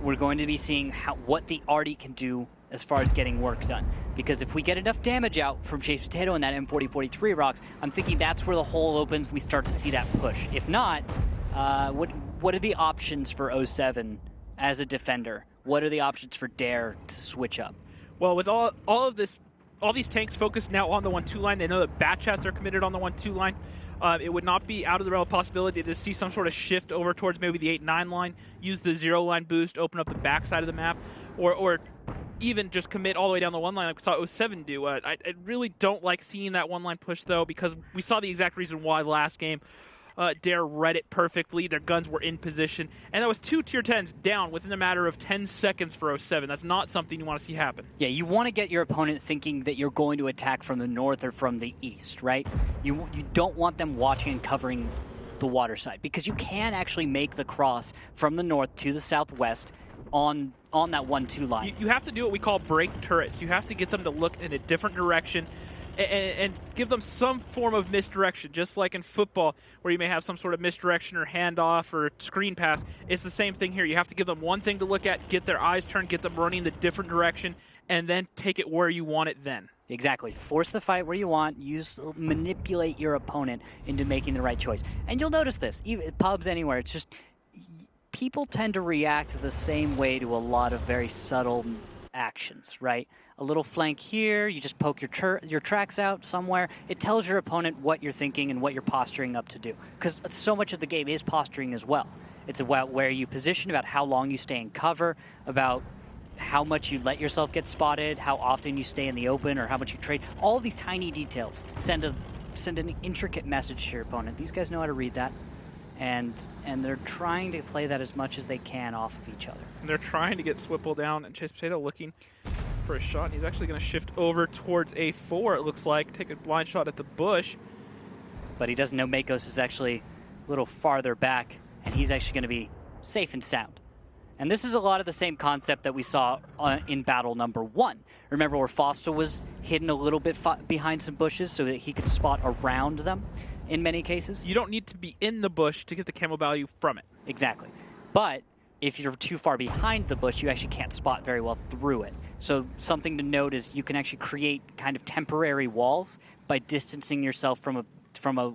we're going to be seeing what the Artie can do as far as getting work done. Because if we get enough damage out from Chase Potato and that M4043 rocks, I'm thinking that's where the hole opens. We start to see that push. If not, what are the options for 07 as a defender? What are the options for Dare to switch up? Well, with all of this, all these tanks focused now on the 1-2 line. They know that bat chats are committed on the 1-2 line. It would not be out of the realm of possibility to see some sort of shift over towards maybe the 8-9 line, use the 0 line boost, open up the backside of the map, or even just commit all the way down the 1 line like we saw 07 do. I really don't like seeing that 1 line push, though, because we saw the exact reason why last game. Dare read it perfectly. Their guns were in position. And that was 2 tier 10s down within a matter of 10 seconds for 07. That's not something you want to see happen. Yeah, you want to get your opponent thinking that you're going to attack from the north or from the east, right? You don't want them watching and covering the water side, because you can actually make the cross from the north to the southwest on that 1-2 line. You have to do what we call break turrets. You have to get them to look in a different direction and give them some form of misdirection, just like in football where you may have some sort of misdirection or handoff or screen pass. It's the same thing here. You have to give them one thing to look at, get their eyes turned, get them running the different direction, and then take it where you want it then. Exactly. Force the fight where you want. Manipulate your opponent into making the right choice. And you'll notice this, even pubs anywhere, it's just people tend to react the same way to a lot of very subtle actions, right? A little flank here, you just poke your tracks out somewhere. It tells your opponent what you're thinking and what you're posturing up to do. Because so much of the game is posturing as well. It's about where you position, about how long you stay in cover, about how much you let yourself get spotted, how often you stay in the open, or how much you trade. All these tiny details send an intricate message to your opponent. These guys know how to read that. And they're trying to play that as much as they can off of each other. And they're trying to get Swipple down, and Chase Potato looking for a shot. And he's actually going to shift over towards A4, it looks like, take a blind shot at the bush. But he doesn't know Makos is actually a little farther back, and he's actually going to be safe and sound. And this is a lot of the same concept that we saw in battle number 1. Remember where Foster was hidden a little bit behind some bushes so that he could spot around them? In many cases. You don't need to be in the bush to get the camo value from it. Exactly. But if you're too far behind the bush, you actually can't spot very well through it. So something to note is you can actually create kind of temporary walls by distancing yourself from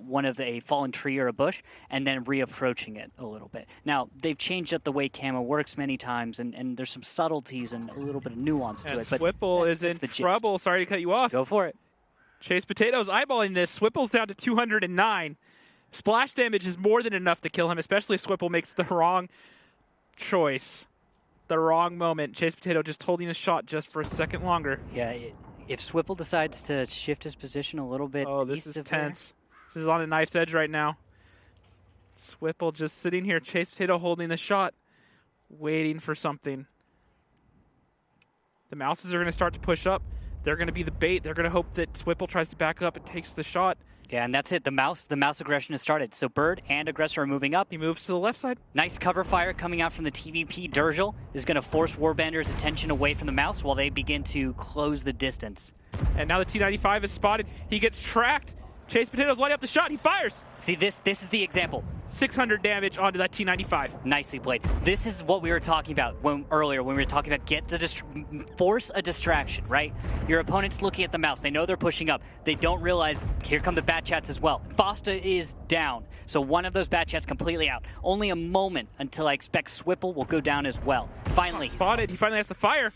one of a fallen tree or a bush and then reapproaching it a little bit. Now, they've changed up the way camo works many times, and there's some subtleties and a little bit of nuance to it. But Swipple is in trouble. Sorry to cut you off. Go for it. Chase Potato's eyeballing this. Swipple's down to 209. Splash damage is more than enough to kill him, especially if Swipple makes the wrong choice. The wrong moment. Chase Potato just holding his shot just for a second longer. Yeah, if Swipple decides to shift his position a little bit... Oh, this is tense. This is on a knife's edge right now. Swipple just sitting here. Chase Potato holding the shot. Waiting for something. The Mouses are going to start to push up. They're going to be the bait. They're going to hope that Swipple tries to back up and takes the shot. Yeah, and that's it. The mouse aggression has started. So Bird and Aggressor are moving up. He moves to the left side. Nice cover fire coming out from the TVP. Durgel is going to force Warbander's attention away from the mouse while they begin to close the distance. And now the T-95 is spotted. He gets tracked. Chase Potato's lighting up the shot. He fires. See, this is the example. 600 damage onto that T-95. Nicely played. This is what we were talking about earlier when we were talking about force a distraction, right? Your opponent's looking at the mouse. They know they're pushing up. They don't realize here come the bat chats as well. Fosta is down. So one of those bat chats completely out. Only a moment until I expect Swipple will go down as well. Finally. Spotted. He finally has to fire.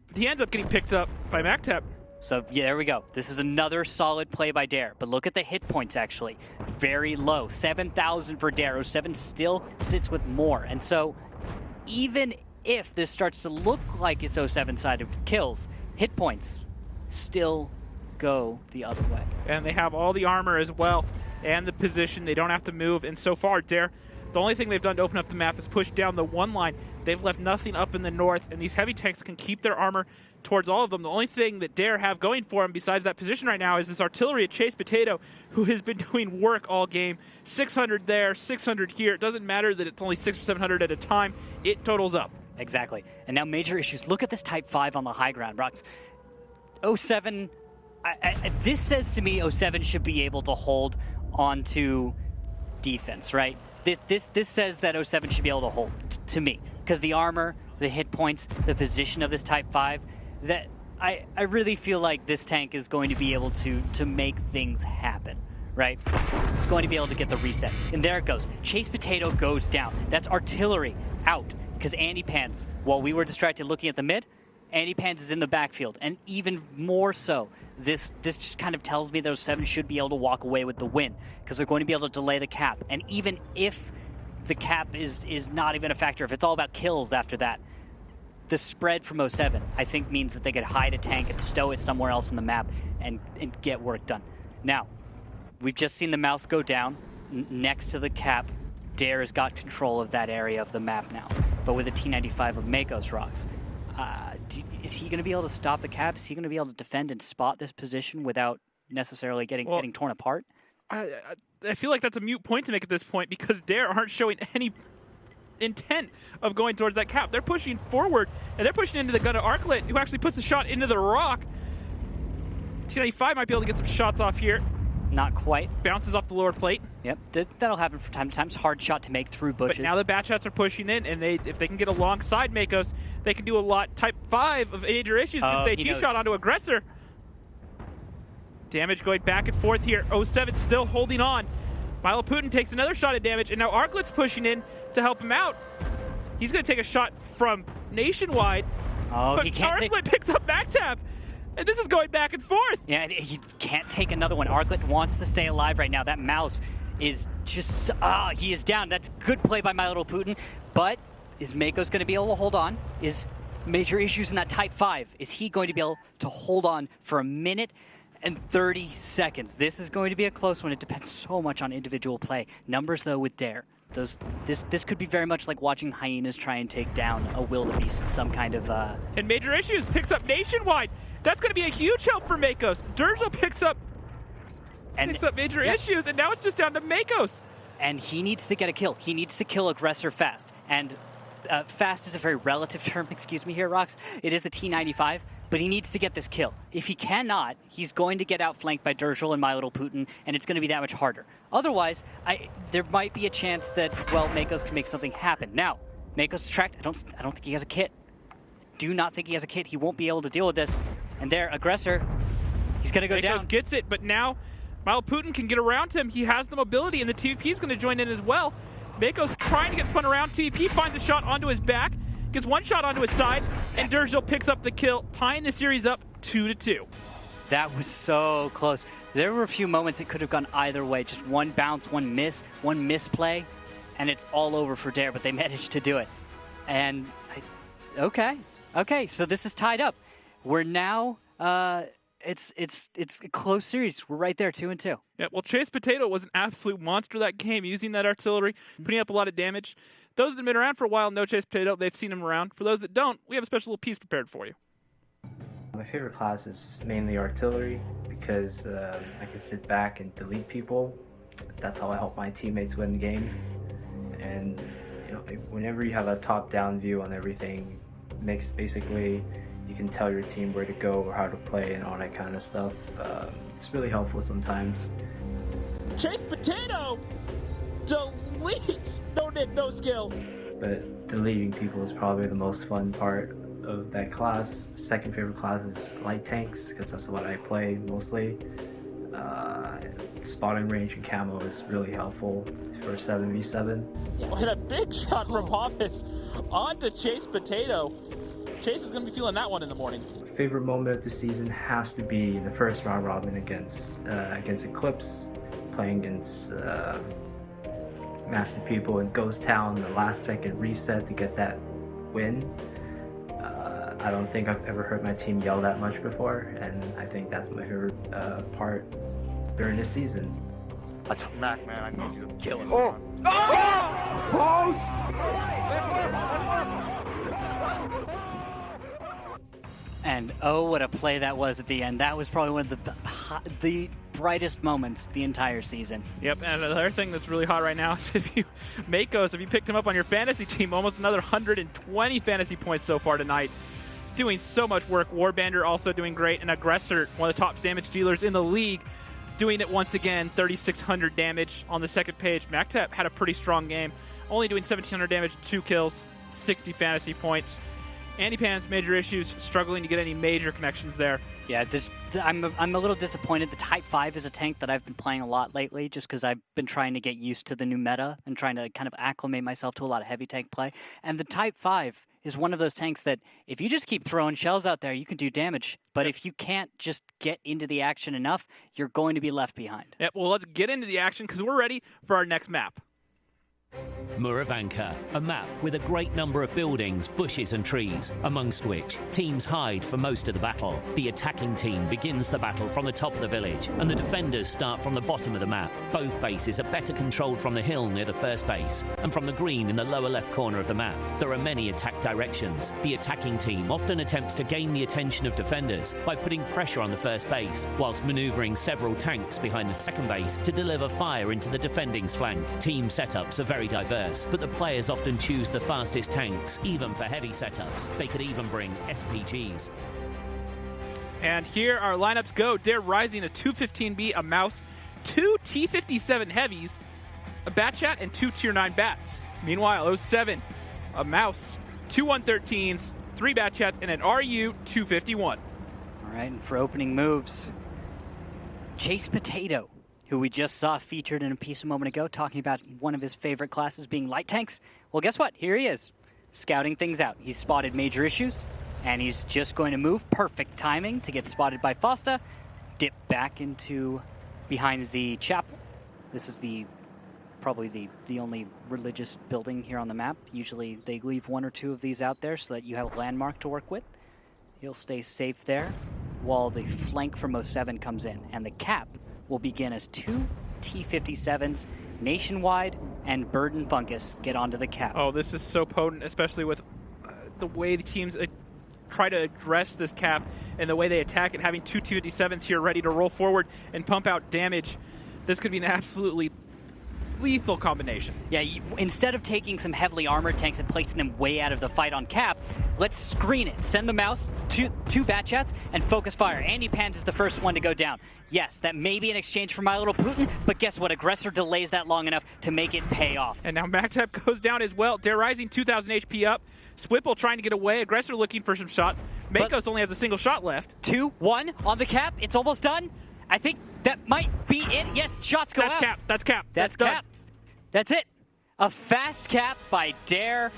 But he ends up getting picked up by MacTap. So, yeah, there we go. This is another solid play by Dare. But look at the hit points, actually. Very low. 7,000 for Dare. 07 still sits with more. And so, even if this starts to look like it's 07 side of kills, hit points still go the other way. And they have all the armor as well, and the position. They don't have to move. And so far, Dare, the only thing they've done to open up the map is push down the one line. They've left nothing up in the north, and these heavy tanks can keep their armor towards all of them. The only thing that Dare have going for them besides that position right now is this artillery at Chase Potato, who has been doing work all game. 600 there, 600 here. It doesn't matter that it's only 600 or 700 at a time. It totals up. Exactly. And now major issues. Look at this Type 5 on the high ground, Rocks. 07, this says to me 07 should be able to hold onto defense, right? This says that 07 should be able to hold, to me. Because the armor, the hit points, the position of this Type 5, that I really feel like this tank is going to be able to make things happen, right? It's going to be able to get the reset. And there it goes. Chase Potato goes down. That's artillery out. Because Andy Pans, while we were distracted looking at the mid, Andy Pans is in the backfield. And even more so, this just kind of tells me those 7 should be able to walk away with the win. Because they're going to be able to delay the cap. And even if the cap is not even a factor, if it's all about kills after that, the spread from 07, I think, means that they could hide a tank and stow it somewhere else in the map and get work done. Now, we've just seen the mouse go down next to the cap. Dare has got control of that area of the map now. But with the T95 of Mako's Rocks, is he going to be able to stop the cap? Is he going to be able to defend and spot this position without necessarily getting torn apart? I feel like that's a mute point to make at this point because Dare aren't showing any intent of going towards that cap. They're pushing forward, and they're pushing into the gun of Arclet, who actually puts the shot into the rock. T95 might be able to get some shots off here. Not quite. Bounces off the lower plate. Yep, that'll happen from time to time. It's a hard shot to make through bushes. But now the bat shots are pushing in, and if they can get alongside Makos, they can do a lot. Type 5 of major issues because they T-shot onto Aggressor. Damage going back and forth here. 07 still holding on. Milo Putin takes another shot at damage, and now Arclet's pushing in to help him out. He's going to take a shot from Nationwide. But he can't Arclet picks up back tap. And this is going back and forth. Yeah, he can't take another one. Arclet wants to stay alive right now. That mouse is just... he is down. That's good play by my little Putin. But is Mako's going to be able to hold on? Is major issues in that Type 5? Is he going to be able to hold on for a minute and 30 seconds? This is going to be a close one. It depends so much on individual play. Numbers, though, with Dare. This could be very much like watching hyenas try and take down a wildebeest. Some kind of... And major issues picks up Nationwide. That's going to be a huge help for Makos. Durzo picks up major issues, and now it's just down to Makos. And he needs to get a kill. He needs to kill Aggressor fast. And fast is a very relative term, excuse me here, Rox. It is the T95, but he needs to get this kill. If he cannot, he's going to get outflanked by Durzel and My Little Putin, and it's going to be that much harder. Otherwise, there might be a chance that, Makos can make something happen. Now, Makos is tracked. I don't think he has a kit. Do not think he has a kit. He won't be able to deal with this. And there, Aggressor, he's going to go down. Makos gets it, but now Milo Putin can get around him. He has the mobility, and the TVP is going to join in as well. Makos trying to get spun around. TVP finds a shot onto his back, gets one shot onto his side, and Durzel picks up the kill, tying the series up 2-2. That was so close. There were a few moments it could have gone either way. Just one bounce, one misplay, and it's all over for Dare, but they managed to do it. And, okay, so this is tied up. We're now, it's a close series. We're right there, 2-2. Yeah, well, Chase Potato was an absolute monster that game, using that artillery, putting up a lot of damage. Those that have been around for a while know Chase Potato. They've seen him around. For those that don't, we have a special little piece prepared for you. My favorite class is mainly artillery because I can sit back and delete people. That's how I help my teammates win games. And whenever you have a top-down view on everything, basically you can tell your team where to go or how to play and all that kind of stuff. It's really helpful sometimes. Chase Potato deletes no nick, no skill. But deleting people is probably the most fun part of that class. Second favorite class is light tanks because that's what I play mostly. Spotting range and camo is really helpful for 7v7. And a big shot from Hoppus onto Chase Potato. Chase is going to be feeling that one in the morning. favorite moment of the season has to be the first round robin against Eclipse, playing against Master People in Ghost Town, the last second reset to get that win. I don't think I've ever heard my team yell that much before, and I think that's my favorite part during this season. I told Mac, man, I need you to kill him. And oh, what a play that was at the end. That was probably one of the brightest moments the entire season. Yep, and another thing that's really hot right now is if you picked him up on your fantasy team, almost another 120 fantasy points so far tonight. Doing so much work. Warbandor also doing great. And Aggressor, one of the top damage dealers in the league, doing it once again, 3,600 damage on the second page. MacTap had a pretty strong game, only doing 1,700 damage, 2 kills, 60 fantasy points. Andy Pan's major issues, struggling to get any major connections there. Yeah, I'm a little disappointed. The Type 5 is a tank that I've been playing a lot lately just because I've been trying to get used to the new meta and trying to kind of acclimate myself to a lot of heavy tank play. And the Type 5 is one of those tanks that if you just keep throwing shells out there, you can do damage. But if you can't just get into the action enough, you're going to be left behind. Yep, well, let's get into the action because we're ready for our next map. Muravanka, a map with a great number of buildings, bushes and trees, amongst which teams hide for most of the battle. The attacking team begins the battle from the top of the village, and the defenders start from the bottom of the map. Both bases are better controlled from the hill near the first base, and from the green in the lower left corner of the map. There are many attack directions. The attacking team often attempts to gain the attention of defenders by putting pressure on the first base, whilst manoeuvring several tanks behind the second base to deliver fire into the defending's flank. Team setups are very diverse, but the players often choose the fastest tanks, even for heavy setups. They could even bring SPGs. And here our lineups go. Dare Rising, a 215B, a Mouse, 2 T57 Heavies, a Batchat, and 2 Tier 9 Bats. Meanwhile, 07, a Mouse, 2 113s, 3 Batchats, and an RU 251. All right, and for opening moves, Chase Potato, who we just saw featured in a piece a moment ago, talking about one of his favorite classes being light tanks. Well, guess what? Here he is, scouting things out. He's spotted major issues, and he's just going to move. Perfect timing to get spotted by Fosta. Dip back into behind the chapel. This is probably the only religious building here on the map. Usually they leave 1 or 2 of these out there so that you have a landmark to work with. He'll stay safe there while the flank from 07 comes in, and the cap will begin as 2 T57s, Nationwide and Burden Fungus get onto the cap. Oh, this is so potent, especially with the way the teams try to address this cap and the way they attack it, having 2 T57s here ready to roll forward and pump out damage. This could be an absolutely lethal combination. Yeah, instead of taking some heavily armored tanks and placing them way out of the fight on cap, let's screen it. Send the Mouse, two Batchats, and focus fire. Andy Pans is the first one to go down. Yes, that may be an exchange for My Little Putin, but guess what? Aggressor delays that long enough to make it pay off. And now MacTap goes down as well. Dare Rising 2,000 HP up. Swipple trying to get away. Aggressor looking for some shots. Makos only has a single shot left. 2-1 on the cap. It's almost done. I think that might be it. Yes, shots go out. That's cap. That's done. cap. That's it. A fast cap by Dare.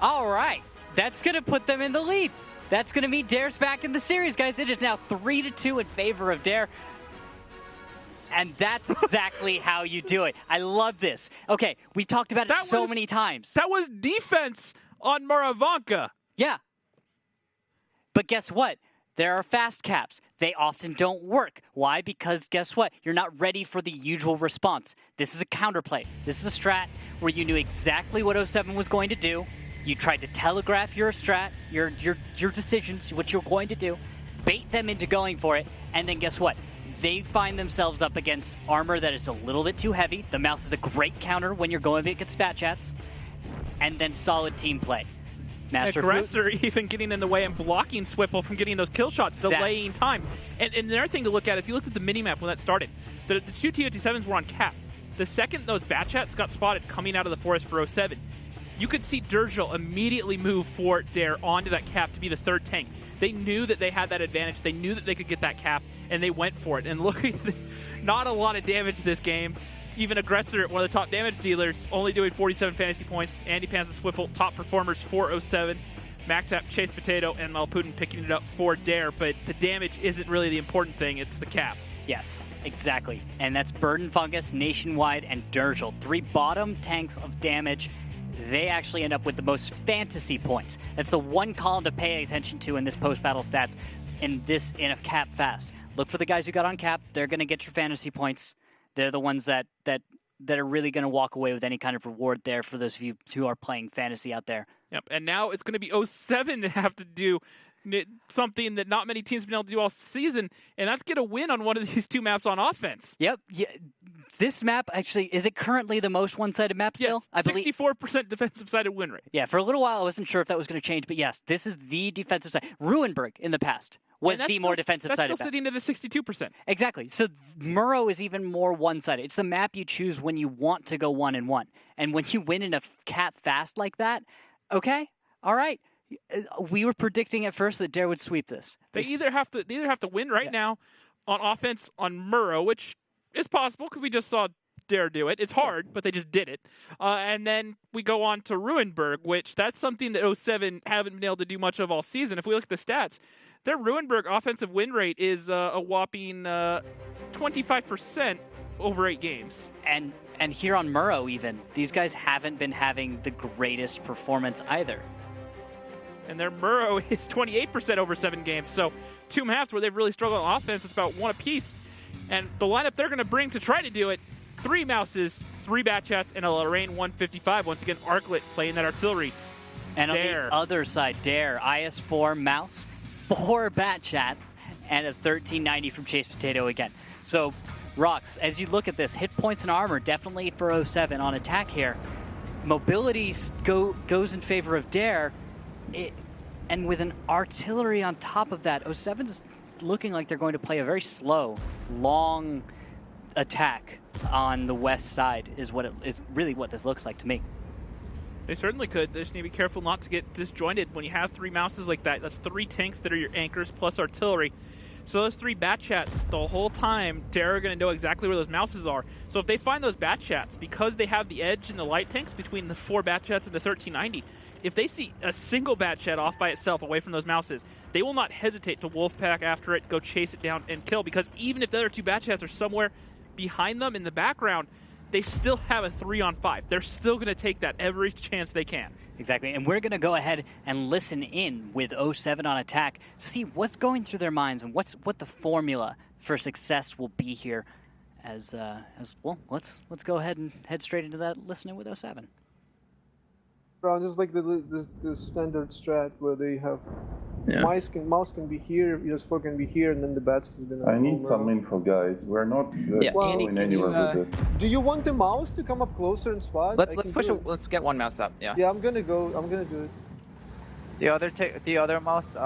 All right. That's going to put them in the lead. That's going to mean Dare's back in the series, guys. It is now 3-2 in favor of Dare. And that's exactly how you do it. I love this. Okay, we've talked about it so many times. That was defense on Muravanka. Yeah. But guess what? There are fast caps. They often don't work. Why? Because guess what? You're not ready for the usual response. This is a counterplay. This is a strat where you knew exactly what 07 was going to do. You tried to telegraph your strat, your decisions, what you're going to do, bait them into going for it, and then guess what? They find themselves up against armor that is a little bit too heavy. The Mouse is a great counter when you're going against Batchats, and then solid team play. Aggressor even getting in the way and blocking Swipple from getting those kill shots, delaying time. And another thing to look at, if you looked at the minimap when that started, the 2 T57s were on cap. The second those Batchats got spotted coming out of the forest for 07, you could see Durgil immediately move for Dare onto that cap to be the third tank. They knew that they had that advantage. They knew that they could get that cap, and they went for it. And look, not a lot of damage this game. Even Aggressor, one of the top damage dealers, only doing 47 fantasy points. Andy Pans and Swipple, top performers for 07. Mactap, Chase Potato, and Malputin picking it up for Dare, but the damage isn't really the important thing. It's the cap. Yes, exactly. And that's Burden Fungus, Nationwide, and Durgel. 3 bottom tanks of damage. They actually end up with the most fantasy points. That's the one column to pay attention to in this post-battle stats in a cap fast. Look for the guys who got on cap. They're going to get your fantasy points. They're the ones that are really going to walk away with any kind of reward there for those of you who are playing fantasy out there. Yep, and now it's going to be 07 to have to do something that not many teams have been able to do all season, and that's get a win on one of these 2 maps on offense. Yep. Yeah. This map, actually, is it currently the most one-sided map still? Yes, I believe 64% defensive-sided win rate. Yeah, for a little while I wasn't sure if that was going to change, but yes, this is the defensive side. Ruinberg in the past was the more defensive side of that. That's still sitting at a 62%. Exactly. So Murrow is even more one-sided. It's the map you choose when you want to go 1-1. And when you win in a cap fast like that, okay, all right. We were predicting at first that Dare would sweep this. They either have to win right now on offense on Murrow, which is possible because we just saw Dare do it. It's hard, but they just did it. And then we go on to Ruinberg, which that's something that 07 haven't been able to do much of all season. If we look at the stats, their Ruinberg offensive win rate is a whopping 25% over 8 games. And here on Murrow even, these guys haven't been having the greatest performance either. And their Murrow is 28% over 7 games. So 2 maps where they've really struggled on offense. It's about 1 apiece. And the lineup they're going to bring to try to do it, 3 Mouses, 3 Batchats, and a Lorraine 155. Once again, Arclet playing that artillery. And Dare. On the other side, Dare, IS-4 Mouse, 4 Batchats, and a 1390 from Chase Potato again. So, Rox, as you look at this, hit points and armor definitely for 07 on attack here. Mobility goes in favor of Dare. And with an artillery on top of that, 07's looking like they're going to play a very slow, long attack on the west side is really what this looks like to me. They certainly could. They just need to be careful not to get disjointed. When you have 3 Mouses like that, that's 3 tanks that are your anchors plus artillery. So those 3 Batchats, the whole time, Dare are going to know exactly where those Mouses are. So if they find those Batchats, because they have the edge in the light tanks between the 4 Batchats and the 1390, if they see a single Batchat off by itself away from those Mouses, they will not hesitate to Wolfpack after it, go chase it down and kill, because even if the other 2 Batchats are somewhere behind them in the background, they still have a 3-on-5. They're still going to take that every chance they can. Exactly, and we're going to go ahead and listen in with 07 on attack, see what's going through their minds and what the formula for success will be here. As well, let's go ahead and head straight into that listening with 07. This is like the standard strat where they have mouse can be here, ES4 can be here, and then the bats is gonna. I need some info, guys. We're not going anywhere with this. Do you want the mouse to come up closer and spot? Let's push it. Let's get 1 mouse up. Yeah. Yeah, I'm gonna do it. The other mouse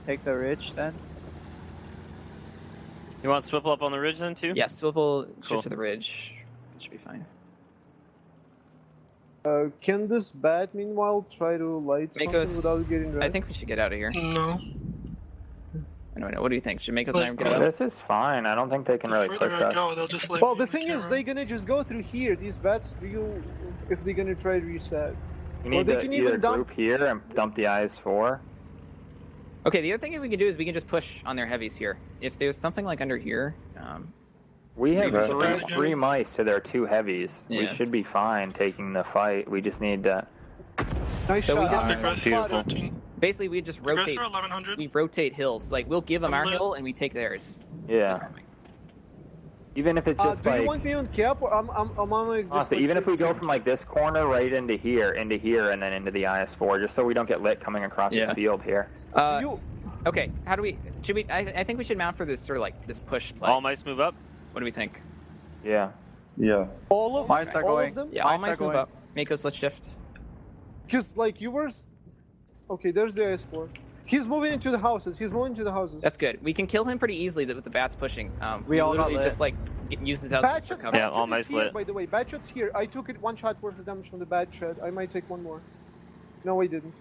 take the ridge then. You want Swivel up on the ridge then too? Yeah, Swivel shift to the ridge. It should be fine. Can this bat, meanwhile, try to light something without getting red? I think we should get out of here. No. I don't know. What do you think? Should Mako's not get out? This is fine. I don't think they can really push us. No, they'll just let well, the thing is, they're gonna just go through here. These bats, if they're gonna try to reset. You need to either group here and dump the IS-4. Okay, the other thing we can do is we can just push on their heavies here. If there's something like under here... we have 3 mice to their 2 heavies. Yeah. We should be fine taking the fight. We just need to... Nice shot. Basically, we just rotate. We rotate hills. Like, we'll give them our hill and we take theirs. Yeah. Even if it's just do you want me on cap, or I'm on like just... even if we go from like this corner right into here, and then into the IS-4, just so we don't get lit coming across the field here. Okay, how do we... Should we... I think we should mount for this sort of like this push play. All mice move up? What do we think? Yeah. All of mice are going. Them? Yeah, all mice move up. Makos, let's shift. Because like you were... Okay, there's the IS-4. He's moving into the houses. That's good. We can kill him pretty easily with the bats pushing. We all got lit. Just like use his house for cover. Yeah, all mice lit. By the way, Batchat's here. I took it 1 shot worth of damage from the Batchat. I might take 1 more. No, I didn't.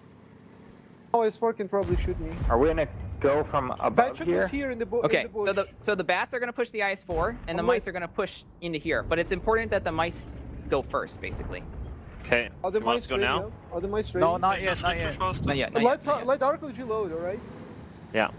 Oh, IS-4 can probably shoot me. Are we gonna go from above Batchat here? is here in the okay, in the bush. so the bats are gonna push the IS-4, and the mice are gonna push into here. But it's important that the mice go first, basically. Okay. Are the You want mice us to go ready now? now? Are the mice ready? No, not yet, not yet. Not yet. Let Arcology load, alright? Yeah.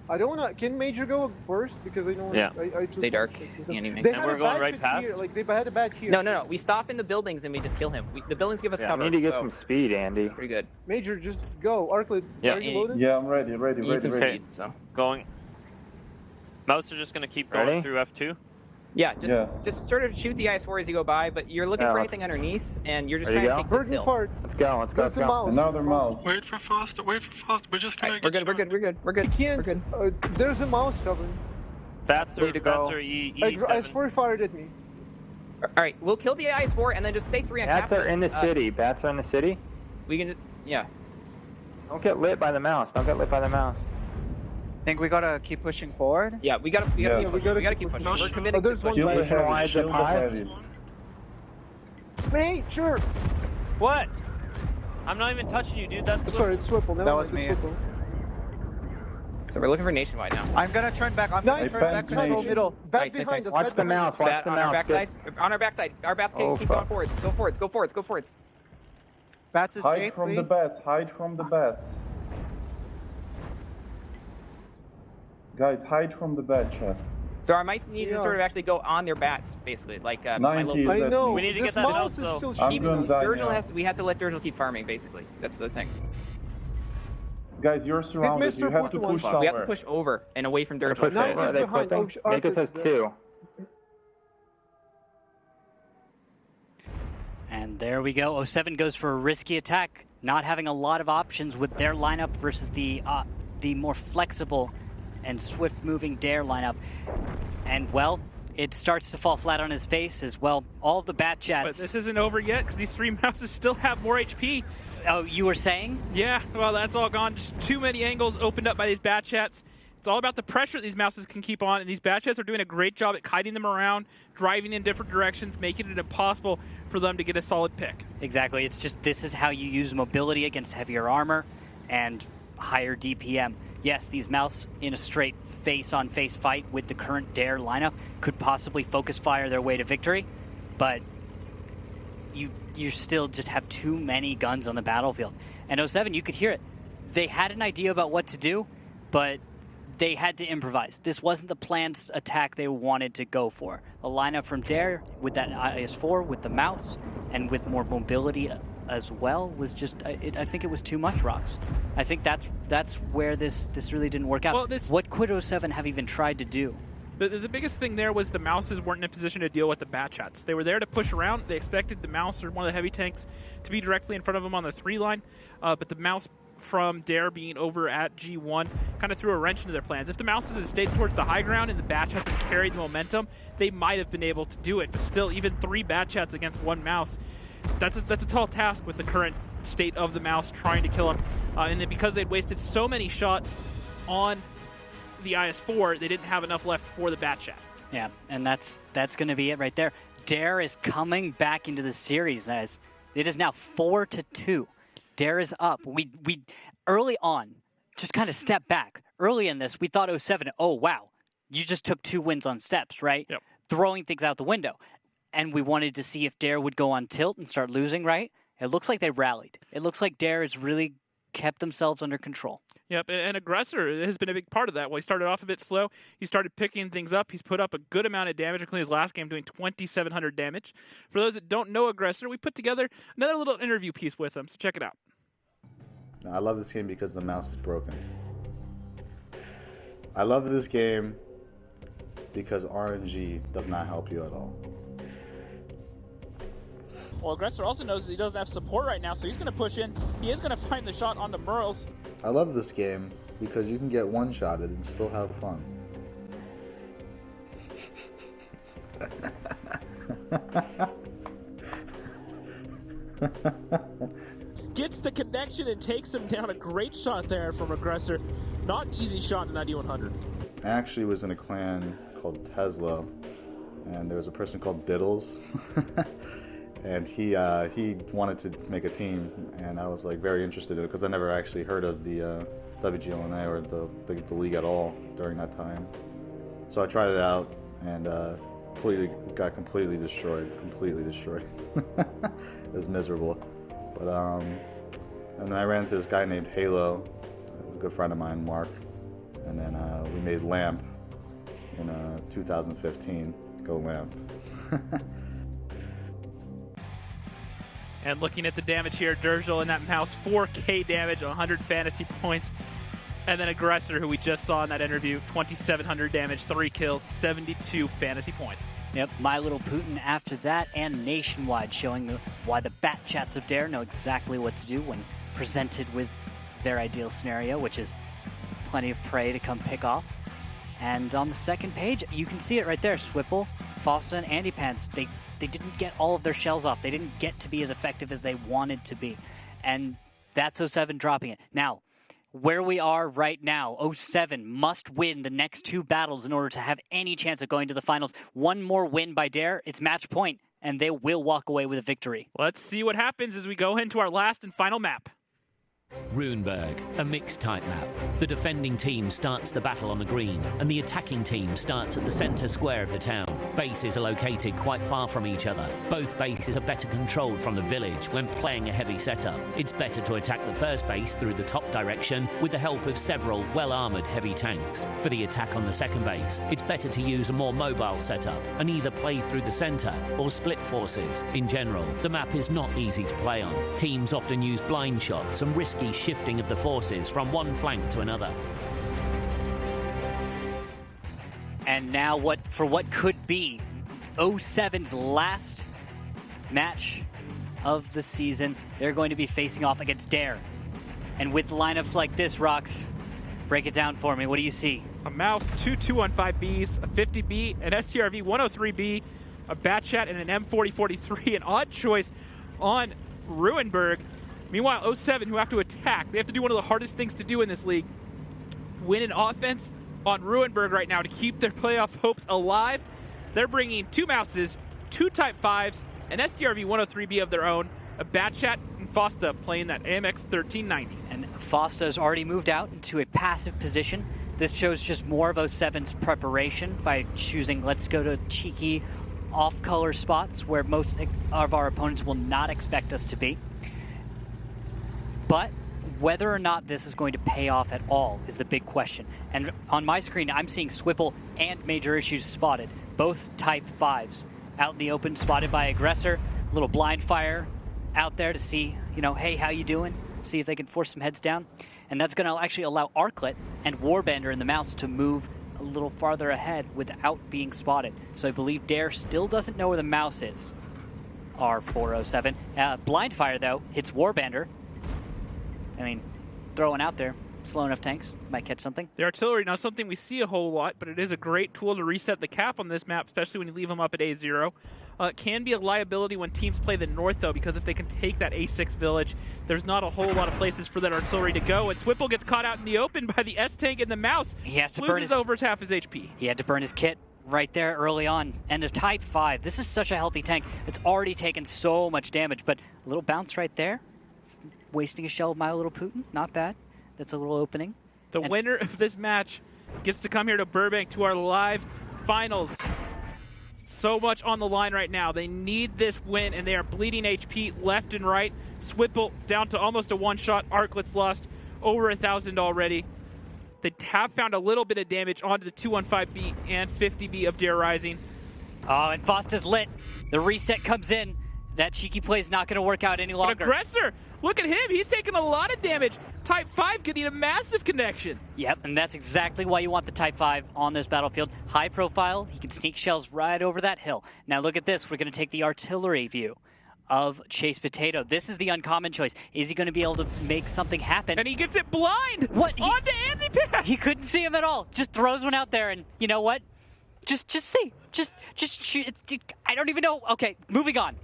I don't wanna. Can Major go first? Because I don't wanna. Yeah. I just Stay dark. They And had we're a going bad right shit past? here. Like they had a bad here. No. We stop in the buildings and we just kill him. The buildings give us cover. We need to get so some speed, Andy. it's pretty good. Major, just go. Arcology, Yeah. are you loaded? Yeah, I'm ready. You need some ready. speed, so. Going. Mouse are just going to keep going Ready? through F2. Yeah, Yes. just sort of shoot the IS-4 as you go by, but you're looking Yeah, for let's- anything underneath, and you're just Ready trying to to go? take this Burden hill. fart. Let's go. Let's go. There's a mouse. Another mouse. Wait for Foster. Wait for Foster. We're just gonna Alright, we're good. We're good. You can't. There's a mouse coming. Bats are, Ready to go. bats are E7. IS-4 fired at me. Alright, we'll kill the IS-4 and then just stay 3 on Bats Capital. are in the city. Bats are in the city. We can yeah. Don't get lit by the mouse. Don't get lit by the mouse. Think we gotta keep pushing forward? Yeah, we gotta keep pushing. We gotta keep pushing. We're committed to there's one pushing. guy. Shield the Why heavy. is it Shield the high? heavy. Major. What? I'm not even touching you, dude. That's Sorry, it's Swipple. Never That mind, was it's me. Swipple. So we're looking for nationwide now. I'm gonna turn back. I'm gonna Nice. turn back control middle. Back Nice, behind nice. us. Watch back the behind mouse. us. Watch Bat the on our mouse. backside. On our backside. Our bats Oh, keep fuck. going forwards. Go forwards. Go forwards. Go forwards. Bats Hide escape, from please. the bats. Hide from the bats. Guys, hide from the bat, chat. So our mice need to Yeah. sort of actually go on their bats, basically. Like my 90 little. is I at know. me. We need to This get that mouse house, is though. still I'm shooting gonna us. die Durgel now. we have to let Durgel keep farming, basically. That's the thing. Guys, you're surrounded. Mr. You have to Portman. push somewhere. We have to push over and away from Push Durgel. Nine over. is They behind. put them. Oh, Make us Arc's as 2. And there we go. 07 goes for a risky attack, not having a lot of options with their lineup versus the more flexible and swift-moving Dare lineup. And, well, it starts to fall flat on his face as well. All of the bat But chats. this isn't over yet because these 3 mouses still have more HP. Oh, you were saying? Yeah, well, that's all gone. Just too many angles opened up by these bat chats. It's all about the pressure these mouses can keep on, and these bat chats are doing a great job at kiting them around, driving in different directions, making it impossible for them to get a solid pick. Exactly. It's just this is how you use mobility against heavier armor and higher DPM. Yes, these mouse in a straight face-on-face fight with the current Dare lineup could possibly focus fire their way to victory, but you still just have too many guns on the battlefield. And 07, you could hear it. They had an idea about what to do, but they had to improvise. This wasn't the planned attack they wanted to go for. The lineup from Dare with that IS-4, with the mouse, and with more mobility as well was just, I think it was too much, Rox. I think that's where this really didn't work out. Well, what could 07 have even tried to do? The biggest thing there was the mouses weren't in a position to deal with the bat chats. They were there to push around. They expected the mouse or one of the heavy tanks to be directly in front of them on the 3 line, but the mouse from Dare being over at G1 kind of threw a wrench into their plans. If the mouses had stayed towards the high ground and the bat chats had carried the momentum, they might have been able to do it. But still, even 3 bat chats against 1 mouse, that's a tall task with the current state of the mouse trying to kill him. And then because they'd wasted so many shots on the IS-4, they didn't have enough left for the bat chat. Yeah, and that's going to be it right there. Dare is coming back into the series as it is now 4-2. Dare is up. We early on just kind of stepped back. Early in this, we thought 07, oh wow, you just took 2 wins on steps, right? Yep. Throwing things out the window. And we wanted to see if Dare would go on tilt and start losing, right? It looks like they rallied. It looks like Dare has really kept themselves under control. Yep, and Aggressor has been a big part of that. Well, he started off a bit slow. He started picking things up. He's put up a good amount of damage, including his last game doing 2,700 damage. For those that don't know Aggressor, we put together another little interview piece with him, so check it out. I love this game because the mouse is broken. I love this game because RNG does not help you at all. Well, Aggressor also knows that he doesn't have support right now, so he's going to push in. He is going to find the shot on the Merles. I love this game because you can get one-shotted and still have fun. Gets the connection and takes him down. A great shot there from Aggressor. Not an easy shot in that D100. I actually was in a clan called Tesla, and there was a person called Diddles, and he wanted to make a team, and I was like very interested in it because I never actually heard of the WGLNA or the league at all during that time. So I tried it out and got completely destroyed. was miserable. But and then I ran into this guy named Halo. He was a good friend of mine, Mark. And then we made Lamp in 2015. Go Lamp. And looking at the damage here, Durgel in that mouse, 4K damage, 100 fantasy points. And then Aggressor, who we just saw in that interview, 2,700 damage, 3 kills, 72 fantasy points. Yep, My Little Putin after that, and Nationwide showing why the Bat Chats of Dare know exactly what to do when presented with their ideal scenario, which is plenty of prey to come pick off. And on the second page, you can see it right there. Swipple, Fosta, and Andy Pants, they didn't get all of their shells off. They didn't get to be as effective as they wanted to be. And that's 07 dropping it. Now, where we are right now, 07 must win the next 2 battles in order to have any chance of going to the finals. One more win by Dare, it's match point, and they will walk away with a victory. Let's see what happens as we go into our last and final map. Runeberg, a mixed type map. The defending team starts the battle on the green, and the attacking team starts at the centre square of the town. Bases are located quite far from each other. Both bases are better controlled from the village when playing a heavy setup. It's better to attack the first base through the top direction with the help of several well-armoured heavy tanks. For the attack on the second base, it's better to use a more mobile setup and either play through the centre or split forces. In general, the map is not easy to play on. Teams often use blind shots and risky shifting of the forces from one flank to another. And now what could be 07's last match of the season, they're going to be facing off against Dare. And with lineups like this, Rox, break it down for me. What do you see? A Mouse, 2 215Bs, a 50B, an STRV 103B, a Bat Chat, and an M4043, an odd choice on Ruinberg. Meanwhile, 07, who have to attack, they have to do one of the hardest things to do in this league. Win an offense on Ruinberg right now to keep their playoff hopes alive. They're bringing 2 Mouses, 2 Type 5s, an STRV 103B of their own, a Bat Chat, and Fosta playing that AMX 1390. And Fosta has already moved out into a passive position. This shows just more of 07's preparation by choosing, let's go to cheeky off-color spots where most of our opponents will not expect us to be. But whether or not this is going to pay off at all is the big question. And on my screen, I'm seeing Swipple and Major Issues spotted, both Type 5s. Out in the open, spotted by Aggressor, a little blind fire out there to see, hey, how you doing? See if they can force some heads down. And that's going to actually allow Arclet and Warbender in the Mouse to move a little farther ahead without being spotted. So I believe Dare still doesn't know where the Mouse is. R407. Blind fire, though, hits Warbender. I mean, throwing out there, slow enough tanks, might catch something. The artillery, not something we see a whole lot, but it is a great tool to reset the cap on this map, especially when you leave them up at A0. It can be a liability when teams play the north, though, because if they can take that A6 village, there's not a whole lot of places for that artillery to go. And Swipple gets caught out in the open by the S-Tank and the Mouse. He has to burn his... over half his HP. He had to burn his kit right there early on. And a Type 5. This is such a healthy tank. It's already taken so much damage, but a little bounce right there. Wasting a shell of My Little Putin, not bad. That's a little opening. The winner of this match gets to come here to Burbank to our live finals. So much on the line right now. They need this win, and they are bleeding HP left and right. Swipple down to almost a one-shot. Arclet's lost over 1,000 already. They have found a little bit of damage onto the 215B and 50B of Dare Rising. Oh, and Fosta's lit. The reset comes in. That cheeky play is not going to work out any longer. But Aggressor, look at him. He's taking a lot of damage. Type 5 could need a massive connection. Yep, and that's exactly why you want the Type 5 on this battlefield. High profile, he can sneak shells right over that hill. Now look at this. We're going to take the artillery view of Chase Potato. This is the uncommon choice. Is he going to be able to make something happen? And he gets it blind. What? Onto Andy Pass. He couldn't see him at all. Just throws one out there, and you know what? Just see. Just shoot. I don't even know. Okay, moving on.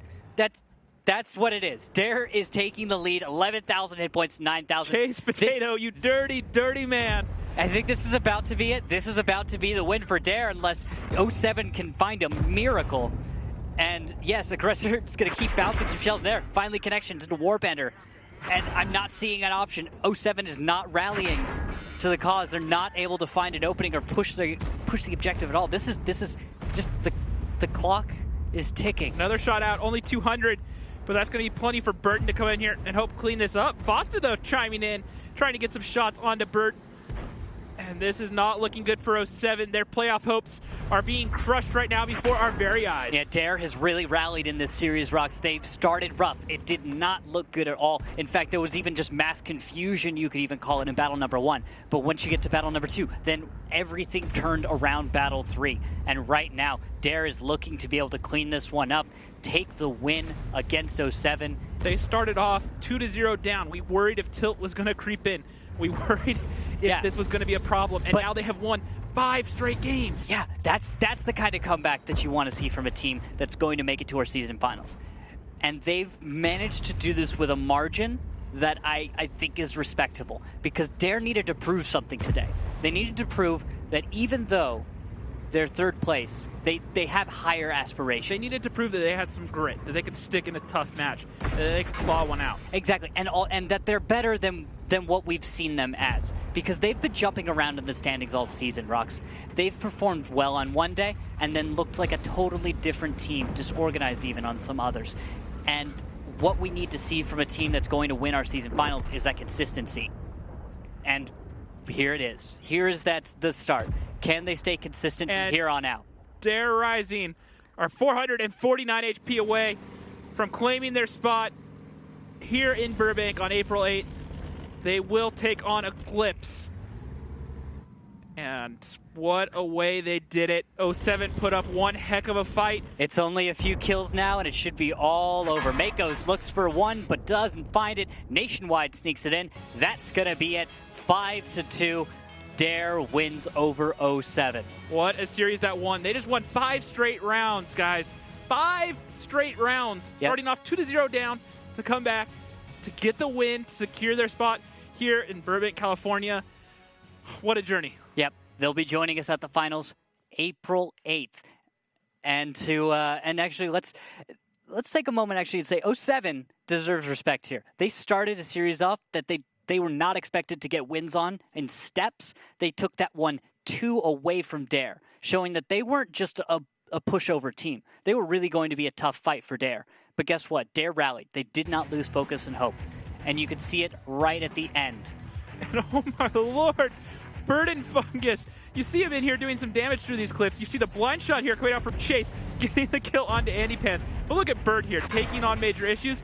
That's what it is. Dare is taking the lead. 11,000 hit points, 9,000. Chase Potato, you dirty, dirty man. I think this is about to be it. This is about to be the win for Dare unless 07 can find a miracle. And yes, Aggressor is going to keep bouncing some shells there. Finally connection to the Warbender. And I'm not seeing an option. 07 is not rallying to the cause. They're not able to find an opening or push the objective at all. This is just the clock is ticking. Another shot out, only 200 but that's going to be plenty for Burton to come in here and help clean this up. Foster, though, chiming in, trying to get some shots onto Burton. And this is not looking good for 07. Their playoff hopes are being crushed right now before our very eyes. Yeah, Dare has really rallied in this series, Rocks. They've started rough. It did not look good at all. In fact, there was even just mass confusion, you could even call it, in battle number 1. But once you get to battle number 2, then everything turned around battle 3. And right now, Dare is looking to be able to clean this one up, take the win against 07. They started off 2-0 down. We worried if Tilt was going to creep in. We worried if this was going to be a problem, and now they have won 5 straight games. Yeah, that's the kind of comeback that you want to see from a team that's going to make it to our season finals. And they've managed to do this with a margin that I think is respectable, because Dare needed to prove something today. They needed to prove that even though they're third place, they have higher aspirations. They needed to prove that they had some grit, that they could stick in a tough match, that they could claw one out. Exactly, and that they're better than what we've seen them as. Because they've been jumping around in the standings all season, Rocks. They've performed well on one day, and then looked like a totally different team, disorganized even on some others. And what we need to see from a team that's going to win our season finals is that consistency. And here it is. Here is the start. Can they stay consistent from here on out? Dare Rising are 449 HP away from claiming their spot here in Burbank on April 8th. They will take on Eclipse. And what a way they did it. 07 put up one heck of a fight. It's only a few kills now, and it should be all over. Makos looks for one, but doesn't find it. Nationwide sneaks it in. That's going to be it. 5-2. Dare wins over 07. What a series that won. They just won 5 straight rounds, guys. 5 straight rounds. Yep. Starting off 2-0 down to come back, to get the win, to secure their spot here in Burbank, California. What a journey. Yep. They'll be joining us at the finals April 8th. And actually, let's take a moment actually and say 07 deserves respect here. They started a series off that they were not expected to get wins on in steps. They took that 1-2 away from Dare, showing that they weren't just a pushover team. They were really going to be a tough fight for Dare. But guess what? Dare rallied. They did not lose focus and hope. And you could see it right at the end. And oh my lord, Burden Fungus. You see him in here doing some damage through these clips. You see the blind shot here coming out from Chase, getting the kill onto Andy Pants. But look at Bird here, taking on major issues.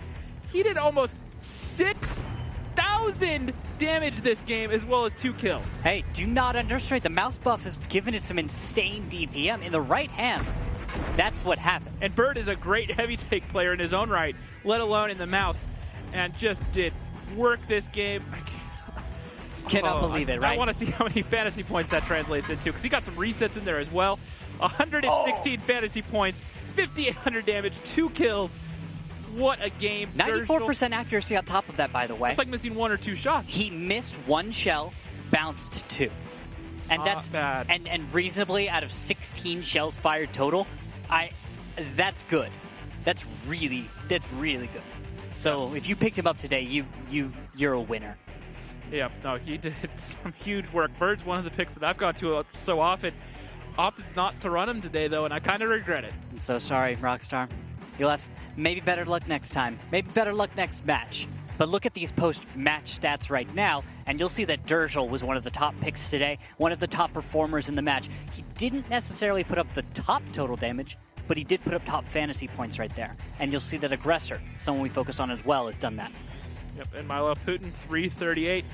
He did almost 6,000 damage this game, as well as 2 kills. Hey, do not underestimate. The mouse buff has given it some insane DPM in the right hands. That's what happened. And Bird is a great heavy take player in his own right, let alone in the mouse, and just did work this game. Cannot believe it, right? I want to see how many fantasy points that translates into, because he got some resets in there as well. 116 fantasy points, 5,800 damage, 2 kills. What a game. 94% accuracy on top of that, by the way. It's like missing 1 or 2 shots. He missed 1 shell, bounced 2. And that's bad. And reasonably, out of 16 shells fired total, that's good. That's really good. So if you picked him up today, you're a winner. Yep, no, he did some huge work. Bird's one of the picks that I've gone to so often. Opted not to run him today, though, and I kind of regret it. I'm so sorry, Rockstar. You'll have maybe better luck next time. Maybe better luck next match. But look at these post-match stats right now, and you'll see that Durgel was one of the top picks today, one of the top performers in the match. He didn't necessarily put up the top total damage, but he did put up top fantasy points right there. And you'll see that Aggressor, someone we focus on as well, has done that. Yep, and Milo Putin, 338.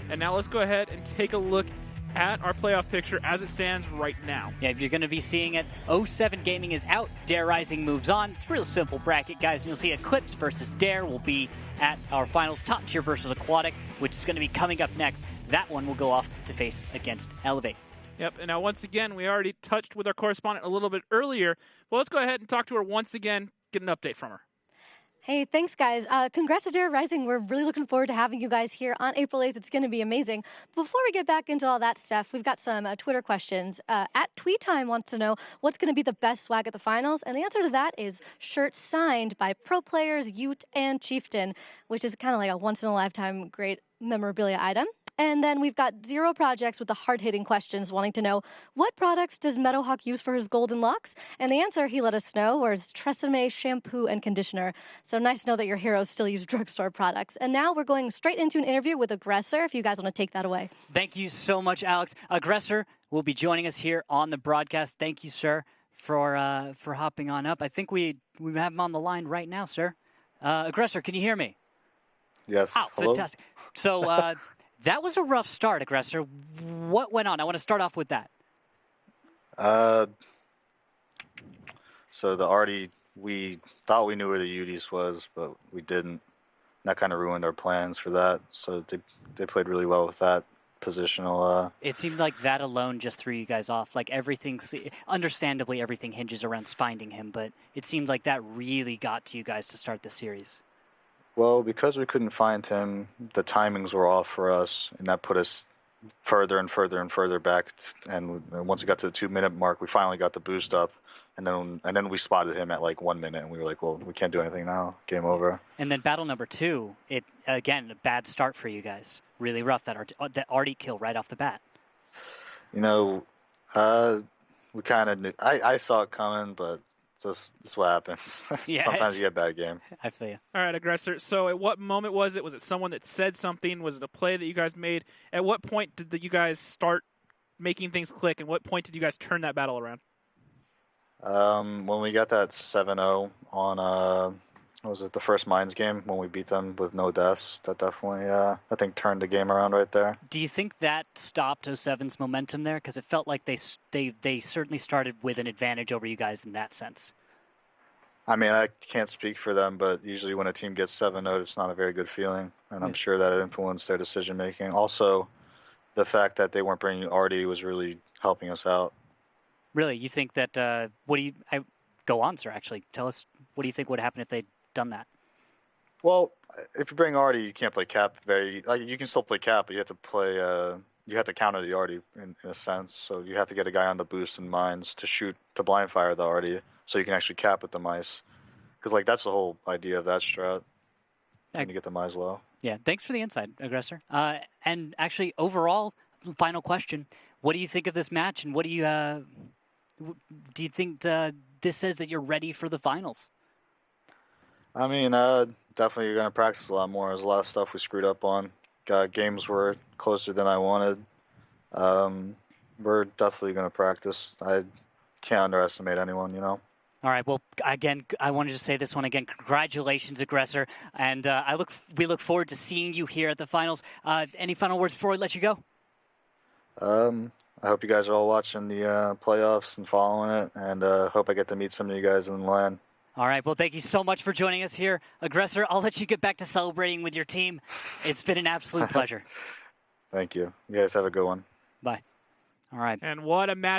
And now let's go ahead and take a look at our playoff picture as it stands right now. Yeah, if you're going to be seeing it, 07 Gaming is out, Dare Rising moves on. It's a real simple bracket, guys, and you'll see Eclipse versus Dare will be at our finals, Top Tier versus Aquatic, which is going to be coming up next. That one will go off to face against Elevate. Yep, and now once again, we already touched with our correspondent a little bit earlier. Well, let's go ahead and talk to her once again, get an update from her. Hey, thanks, guys. Congrats to Dare Rising. We're really looking forward to having you guys here on April 8th. It's going to be amazing. Before we get back into all that stuff, we've got some Twitter questions. At Tweet Time wants to know what's going to be the best swag at the finals, and the answer to that is shirts signed by pro players, Ute, and Chieftain, which is kind of like a once-in-a-lifetime great memorabilia item. And then we've got Zero Projects with the hard-hitting questions wanting to know, what products does Meadowhawk use for his golden locks? And the answer he let us know was Tresemme shampoo and conditioner. So nice to know that your heroes still use drugstore products. And now we're going straight into an interview with Aggressor, if you guys want to take that away. Thank you so much, Alex. Aggressor will be joining us here on the broadcast. Thank you, sir, for hopping on up. I think we have him on the line right now, sir. Aggressor, can you hear me? Yes. Oh, Hello? fantastic. So that was a rough start, Aggressor. What went on? I want to start off with that. So the Artie, we thought we knew where the Utis was, but we didn't. And that kind of ruined our plans for that. So they played really well with that positional. It seemed like that alone just threw you guys off. Like understandably, everything hinges around finding him, but it seemed like that really got to you guys to start the series. Well, because we couldn't find him, the timings were off for us, and that put us further and further and further back. And once we got to the 2-minute mark, we finally got the boost up, and then we spotted him at like 1 minute, and we were like, well, we can't do anything now. Game over. And then battle number 2, it again a bad start for you guys. Really rough that Artie kill right off the bat. You know, we kind of knew. I saw it coming, but that's what happens. Yeah. Sometimes you get a bad game. I feel you. All right, Aggressor. So at what moment was it? Was it someone that said something? Was it a play that you guys made? At what point did you guys start making things click, and what point did you guys turn that battle around? When we got that 7-0 on, what was it, the first Mines game, when we beat them with no deaths, that definitely, I think, turned the game around right there. Do you think that stopped 07's momentum there? Because it felt like they certainly started with an advantage over you guys in that sense. I mean, I can't speak for them, but usually when a team gets 7-0, it's not a very good feeling, and I'm sure that influenced their decision-making. Also, the fact that they weren't bringing Artie was really helping us out. Really? You think that, go on, sir, actually. Tell us, what do you think would happen if they'd done that? Well, if you bring Artie, you can't play Cap you can still play Cap, but you have to play, you have to counter the Artie in a sense. So you have to get a guy on the boost and mines to blind fire the Artie, so you can actually cap with the mice. Because, that's the whole idea of that strat. And you get the mice low. Yeah, thanks for the insight, Aggressor. And actually, overall, final question. What do you think of this match, and what do you think this says that you're ready for the finals? I mean, definitely going to practice a lot more. There's a lot of stuff we screwed up on. Games were closer than I wanted. We're definitely going to practice. I can't underestimate anyone, you know? All right. Well, again, I wanted to say this one again. Congratulations, Aggressor. And we look forward to seeing you here at the finals. Any final words before we let you go? I hope you guys are all watching the playoffs and following it, and hope I get to meet some of you guys in the LAN. All right. Well, thank you so much for joining us here. Aggressor, I'll let you get back to celebrating with your team. It's been an absolute pleasure. Thank you. You guys have a good one. Bye. All right. And what a match